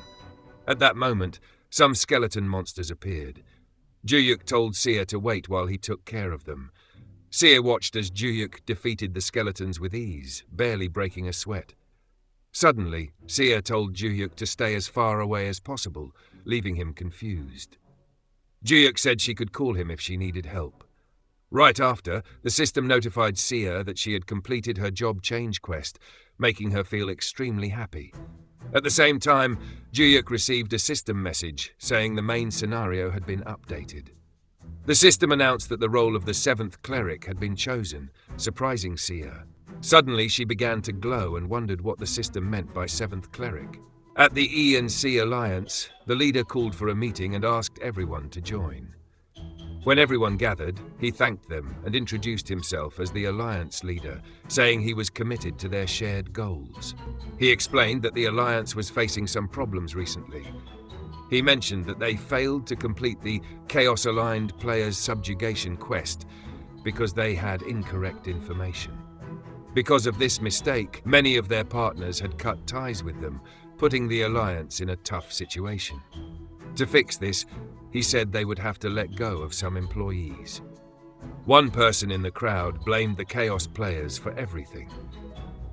At that moment, some skeleton monsters appeared. Ju-hyuk told Si to wait while he took care of them. Seer watched as Juyuk defeated the skeletons with ease, barely breaking a sweat. Suddenly, Seer told Juyuk to stay as far away as possible, leaving him confused. Juyuk said she could call him if she needed help. Right after, the system notified Seer that she had completed her job change quest, making her feel extremely happy. At the same time, Juyuk received a system message saying the main scenario had been updated. The system announced that the role of the 7th cleric had been chosen, surprising Seer. Suddenly, she began to glow and wondered what the system meant by 7th cleric. At the E&C Alliance, the leader called for a meeting and asked everyone to join. When everyone gathered, he thanked them and introduced himself as the Alliance leader, saying he was committed to their shared goals. He explained that the Alliance was facing some problems recently. He mentioned that they failed to complete the Chaos-aligned players' subjugation quest because they had incorrect information. Because of this mistake, many of their partners had cut ties with them, putting the Alliance in a tough situation. To fix this, he said they would have to let go of some employees. One person in the crowd blamed the Chaos players for everything.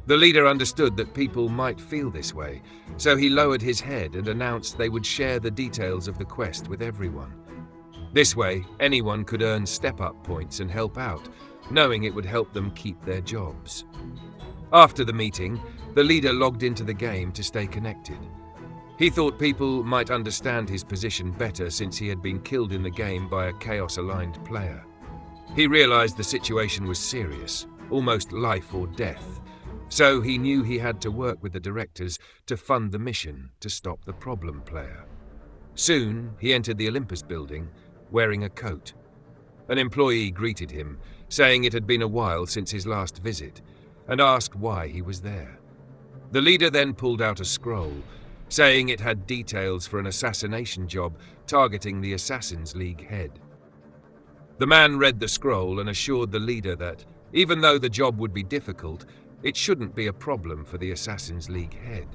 The leader understood that people might feel this way, so he lowered his head and announced they would share the details of the quest with everyone. This way, anyone could earn step-up points and help out, knowing it would help them keep their jobs. After the meeting, the leader logged into the game to stay connected. He thought people might understand his position better since he had been killed in the game by a Chaos-aligned player. He realized the situation was serious, almost life or death. So he knew he had to work with the directors to fund the mission to stop the problem player. Soon, he entered the Olympus building, wearing a coat. An employee greeted him, saying it had been a while since his last visit, and asked why he was there. The leader then pulled out a scroll, saying it had details for an assassination job targeting the Assassin's League head. The man read the scroll and assured the leader that, even though the job would be difficult, it shouldn't be a problem for the Assassin's League head.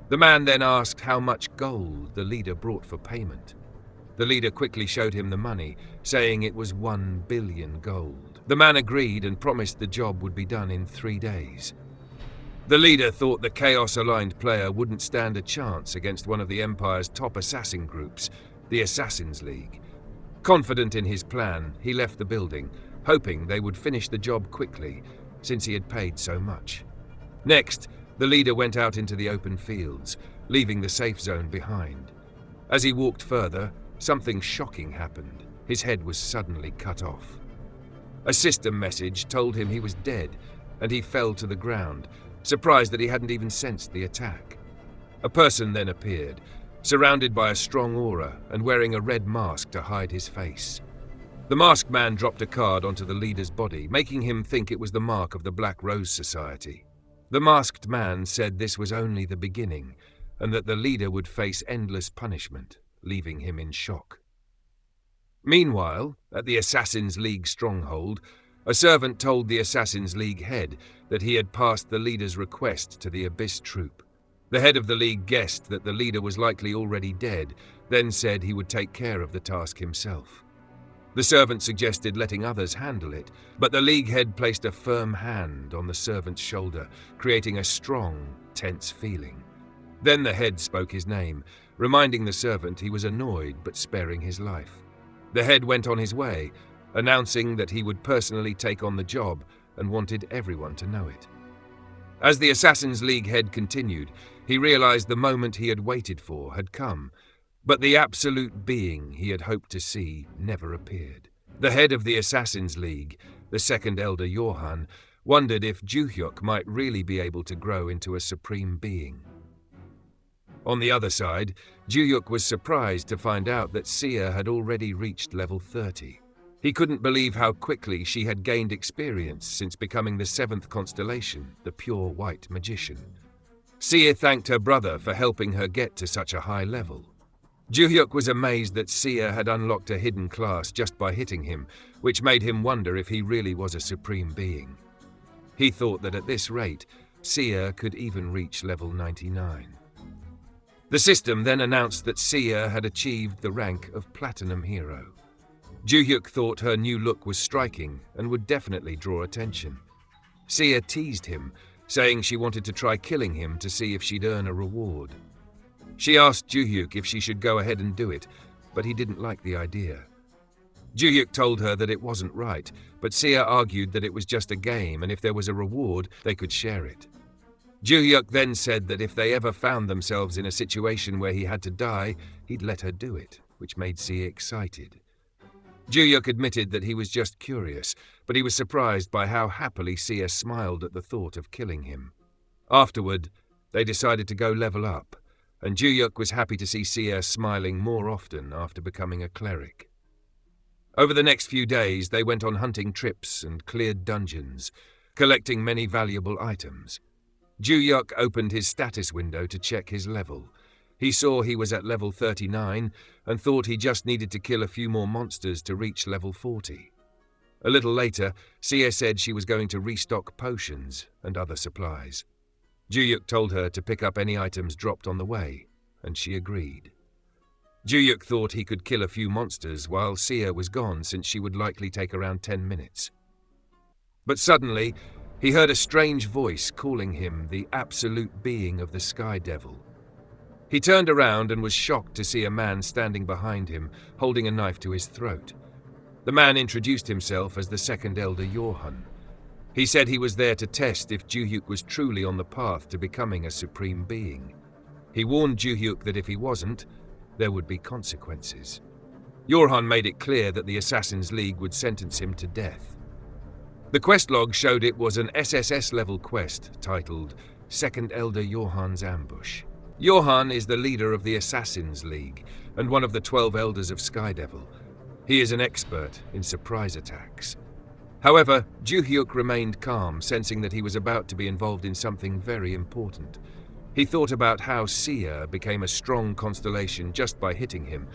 The man then asked how much gold the leader brought for payment. The leader quickly showed him the money, saying it was 1 billion gold. The man agreed and promised the job would be done in 3 days. The leader thought the Chaos-aligned player wouldn't stand a chance against one of the Empire's top assassin groups, the Assassin's League. Confident in his plan, he left the building, hoping they would finish the job quickly, since he had paid so much. Next, the leader went out into the open fields, leaving the safe zone behind. As he walked further, something shocking happened. His head was suddenly cut off. A system message told him he was dead, and he fell to the ground, surprised that he hadn't even sensed the attack. A person then appeared, surrounded by a strong aura and wearing a red mask to hide his face. The masked man dropped a card onto the leader's body, making him think it was the mark of the Black Rose Society. The masked man said this was only the beginning, and that the leader would face endless punishment, leaving him in shock. Meanwhile, at the Assassin's League stronghold, a servant told the Assassin's League head that he had passed the leader's request to the Abyss troop. The head of the League guessed that the leader was likely already dead, then said he would take care of the task himself. The servant suggested letting others handle it, but the League head placed a firm hand on the servant's shoulder, creating a strong, tense feeling. Then the head spoke his name, reminding the servant he was annoyed but sparing his life. The head went on his way, announcing that he would personally take on the job and wanted everyone to know it. As the Assassin's League head continued, he realized the moment he had waited for had come, but the absolute being he had hoped to see never appeared. The head of the Assassin's League, the second elder Johann, wondered if Juhyuk might really be able to grow into a supreme being. On the other side, Juhyuk was surprised to find out that Sia had already reached level 30. He couldn't believe how quickly she had gained experience since becoming the 7th constellation, the pure white magician. Sia thanked her brother for helping her get to such a high level. Juhyuk was amazed that Sia had unlocked a hidden class just by hitting him, which made him wonder if he really was a supreme being. He thought that at this rate, Sia could even reach level 99. The system then announced that Sia had achieved the rank of Platinum Hero. Ju-hyuk thought her new look was striking and would definitely draw attention. Sia teased him, saying she wanted to try killing him to see if she'd earn a reward. She asked Ju-hyuk if she should go ahead and do it, but he didn't like the idea. Ju-hyuk told her that it wasn't right, but Sia argued that it was just a game and if there was a reward, they could share it. Ju-hyuk then said that if they ever found themselves in a situation where he had to die, he'd let her do it, which made Sia excited. Ju-hyuk admitted that he was just curious, but he was surprised by how happily Sia smiled at the thought of killing him. Afterward, they decided to go level up, and Ju-hyuk was happy to see Sia smiling more often after becoming a cleric. Over the next few days, they went on hunting trips and cleared dungeons, collecting many valuable items. Ju-hyuk opened his status window to check his level. He saw he was at level 39 and thought he just needed to kill a few more monsters to reach level 40. A little later, Sia said she was going to restock potions and other supplies. Ju-hyuk told her to pick up any items dropped on the way, and she agreed. Ju-hyuk thought he could kill a few monsters while Sia was gone, since she would likely take around 10 minutes. But suddenly, he heard a strange voice calling him the absolute being of the Sky Devil. He turned around and was shocked to see a man standing behind him, holding a knife to his throat. The man introduced himself as the second elder Johan. He said he was there to test if Ju-hyuk was truly on the path to becoming a supreme being. He warned Ju-hyuk that if he wasn't, there would be consequences. Johan made it clear that the Assassin's League would sentence him to death. The quest log showed it was an SSS-level quest titled Second Elder Johan's Ambush. Johan is the leader of the Assassin's League and one of the 12 Elders of Sky Devil. He is an expert in surprise attacks. However, Ju-hyuk remained calm, sensing that he was about to be involved in something very important. He thought about how Sia became a strong constellation just by hitting him,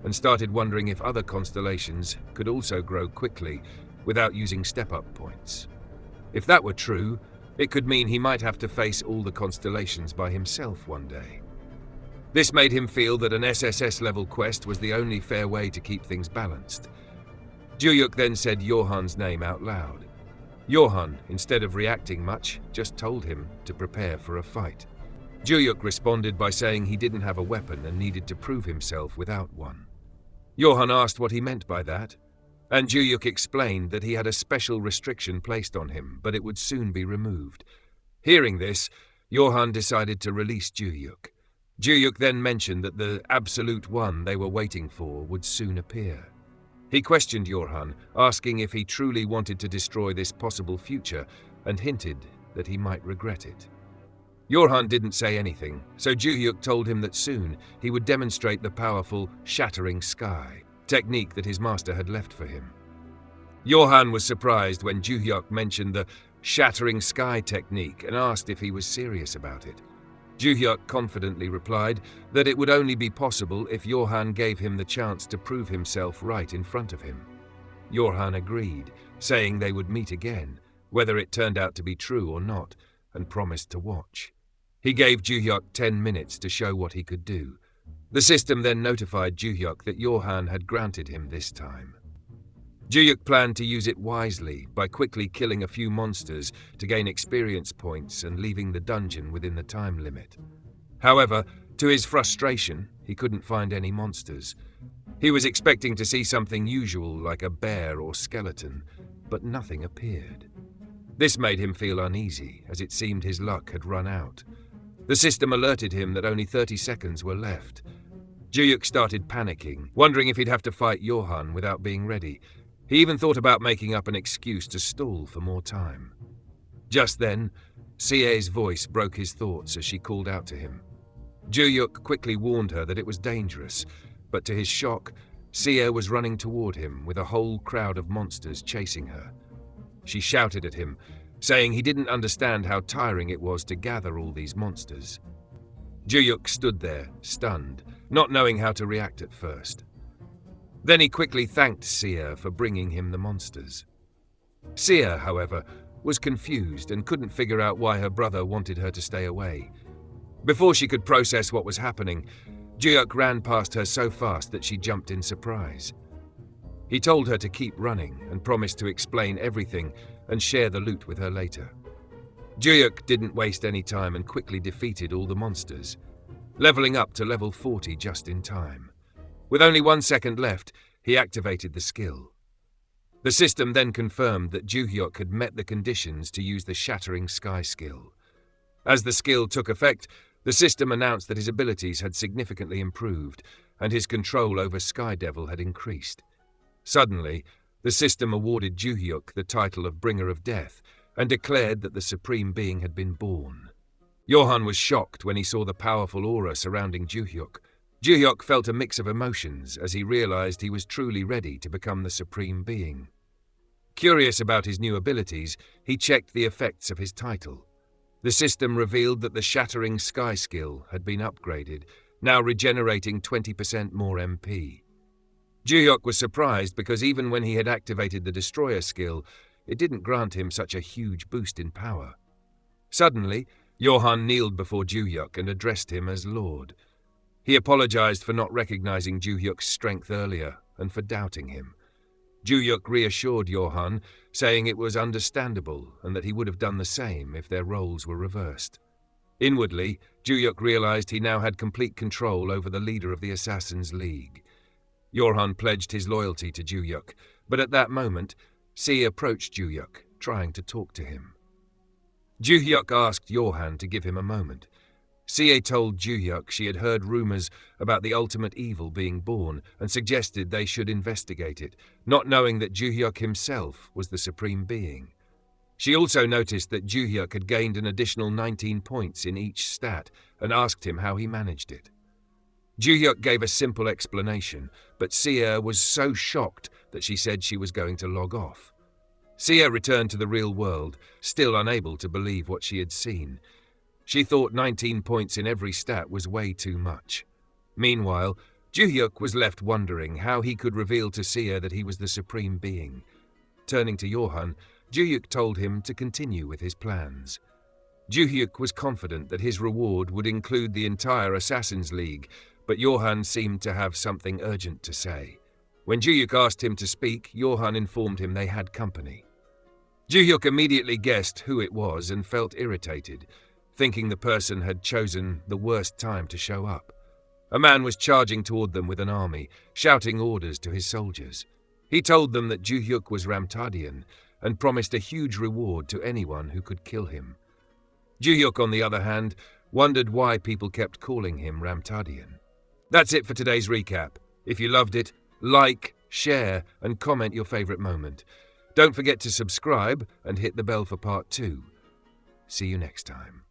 and started wondering if other constellations could also grow quickly without using step-up points. If that were true, it could mean he might have to face all the constellations by himself one day. This made him feel that an SSS-level quest was the only fair way to keep things balanced. Ju-hyuk then said Johan's name out loud. Johan, instead of reacting much, just told him to prepare for a fight. Ju-hyuk responded by saying he didn't have a weapon and needed to prove himself without one. Johan asked what he meant by that, and Ju-hyuk explained that he had a special restriction placed on him, but it would soon be removed. Hearing this, Johan decided to release Ju-hyuk. Ju-hyuk then mentioned that the Absolute One they were waiting for would soon appear. He questioned Johan, asking if he truly wanted to destroy this possible future, and hinted that he might regret it. Johan didn't say anything, so Ju-hyuk told him that soon he would demonstrate the powerful Shattering Sky technique that his master had left for him. Johan was surprised when Ju-hyuk mentioned the Shattering Sky technique and asked if he was serious about it. Ju-hyuk confidently replied that it would only be possible if Johan gave him the chance to prove himself right in front of him. Johan agreed, saying they would meet again, whether it turned out to be true or not, and promised to watch. He gave Ju-hyuk 10 minutes to show what he could do. The system then notified Ju-hyuk that Johan had granted him this time. Ju-hyuk planned to use it wisely by quickly killing a few monsters to gain experience points and leaving the dungeon within the time limit. However, to his frustration, he couldn't find any monsters. He was expecting to see something usual like a bear or skeleton, but nothing appeared. This made him feel uneasy, as it seemed his luck had run out. The system alerted him that only 30 seconds were left. Ju-hyuk started panicking, wondering if he'd have to fight Johan without being ready. He even thought about making up an excuse to stall for more time. Just then, Sia's voice broke his thoughts as she called out to him. Ju-hyuk quickly warned her that it was dangerous, but to his shock, Sia was running toward him with a whole crowd of monsters chasing her. She shouted at him, saying he didn't understand how tiring it was to gather all these monsters. Ju-hyuk stood there, stunned, not knowing how to react at first. Then he quickly thanked Sia for bringing him the monsters. Sia, however, was confused and couldn't figure out why her brother wanted her to stay away. Before she could process what was happening, Ju-hyuk ran past her so fast that she jumped in surprise. He told her to keep running and promised to explain everything and share the loot with her later. Ju-hyuk didn't waste any time and quickly defeated all the monsters, leveling up to level 40 just in time. With only 1 second left, he activated the skill. The system then confirmed that Ju-hyuk had met the conditions to use the Shattering Sky skill. As the skill took effect, the system announced that his abilities had significantly improved and his control over Sky Devil had increased. Suddenly, the system awarded Ju-hyuk the title of Bringer of Death and declared that the Supreme Being had been born. Johan was shocked when he saw the powerful aura surrounding Ju-hyuk. Ju-hyuk felt a mix of emotions as he realized he was truly ready to become the Supreme Being. Curious about his new abilities, he checked the effects of his title. The system revealed that the Shattering Sky skill had been upgraded, now regenerating 20% more MP. Ju-hyuk was surprised because even when he had activated the Destroyer skill, it didn't grant him such a huge boost in power. Suddenly, Johan kneeled before Ju-hyuk and addressed him as Lord. He apologized for not recognizing Ju-hyuk's strength earlier and for doubting him. Ju-hyuk reassured Johan, saying it was understandable and that he would have done the same if their roles were reversed. Inwardly, Ju-hyuk realized he now had complete control over the leader of the Assassins' League. Johan pledged his loyalty to Ju-hyuk, but at that moment, Sie approached Ju-hyuk, trying to talk to him. Ju-hyuk asked Johan to give him a moment. Sie told Ju-hyuk she had heard rumors about the ultimate evil being born and suggested they should investigate it, not knowing that Ju-hyuk himself was the Supreme Being. She also noticed that Ju-hyuk had gained an additional 19 points in each stat and asked him how he managed it. Ju-hyuk gave a simple explanation, but Sie was so shocked that she said she was going to log off. Sie returned to the real world, still unable to believe what she had seen. She thought 19 points in every stat was way too much. Meanwhile, Ju-hyuk was left wondering how he could reveal to Sie that he was the Supreme Being. Turning to Johan, Ju-hyuk told him to continue with his plans. Ju-hyuk was confident that his reward would include the entire Assassin's League, but Johan seemed to have something urgent to say. When Ju-hyuk asked him to speak, Johan informed him they had company. Ju-hyuk immediately guessed who it was and felt irritated, thinking the person had chosen the worst time to show up. A man was charging toward them with an army, shouting orders to his soldiers. He told them that Ju-hyuk was Ramtadian and promised a huge reward to anyone who could kill him. Ju-hyuk, on the other hand, wondered why people kept calling him Ramtadian. That's it for today's recap. If you loved it, like, share, and comment your favorite moment. Don't forget to subscribe and hit the bell for part 2. See you next time.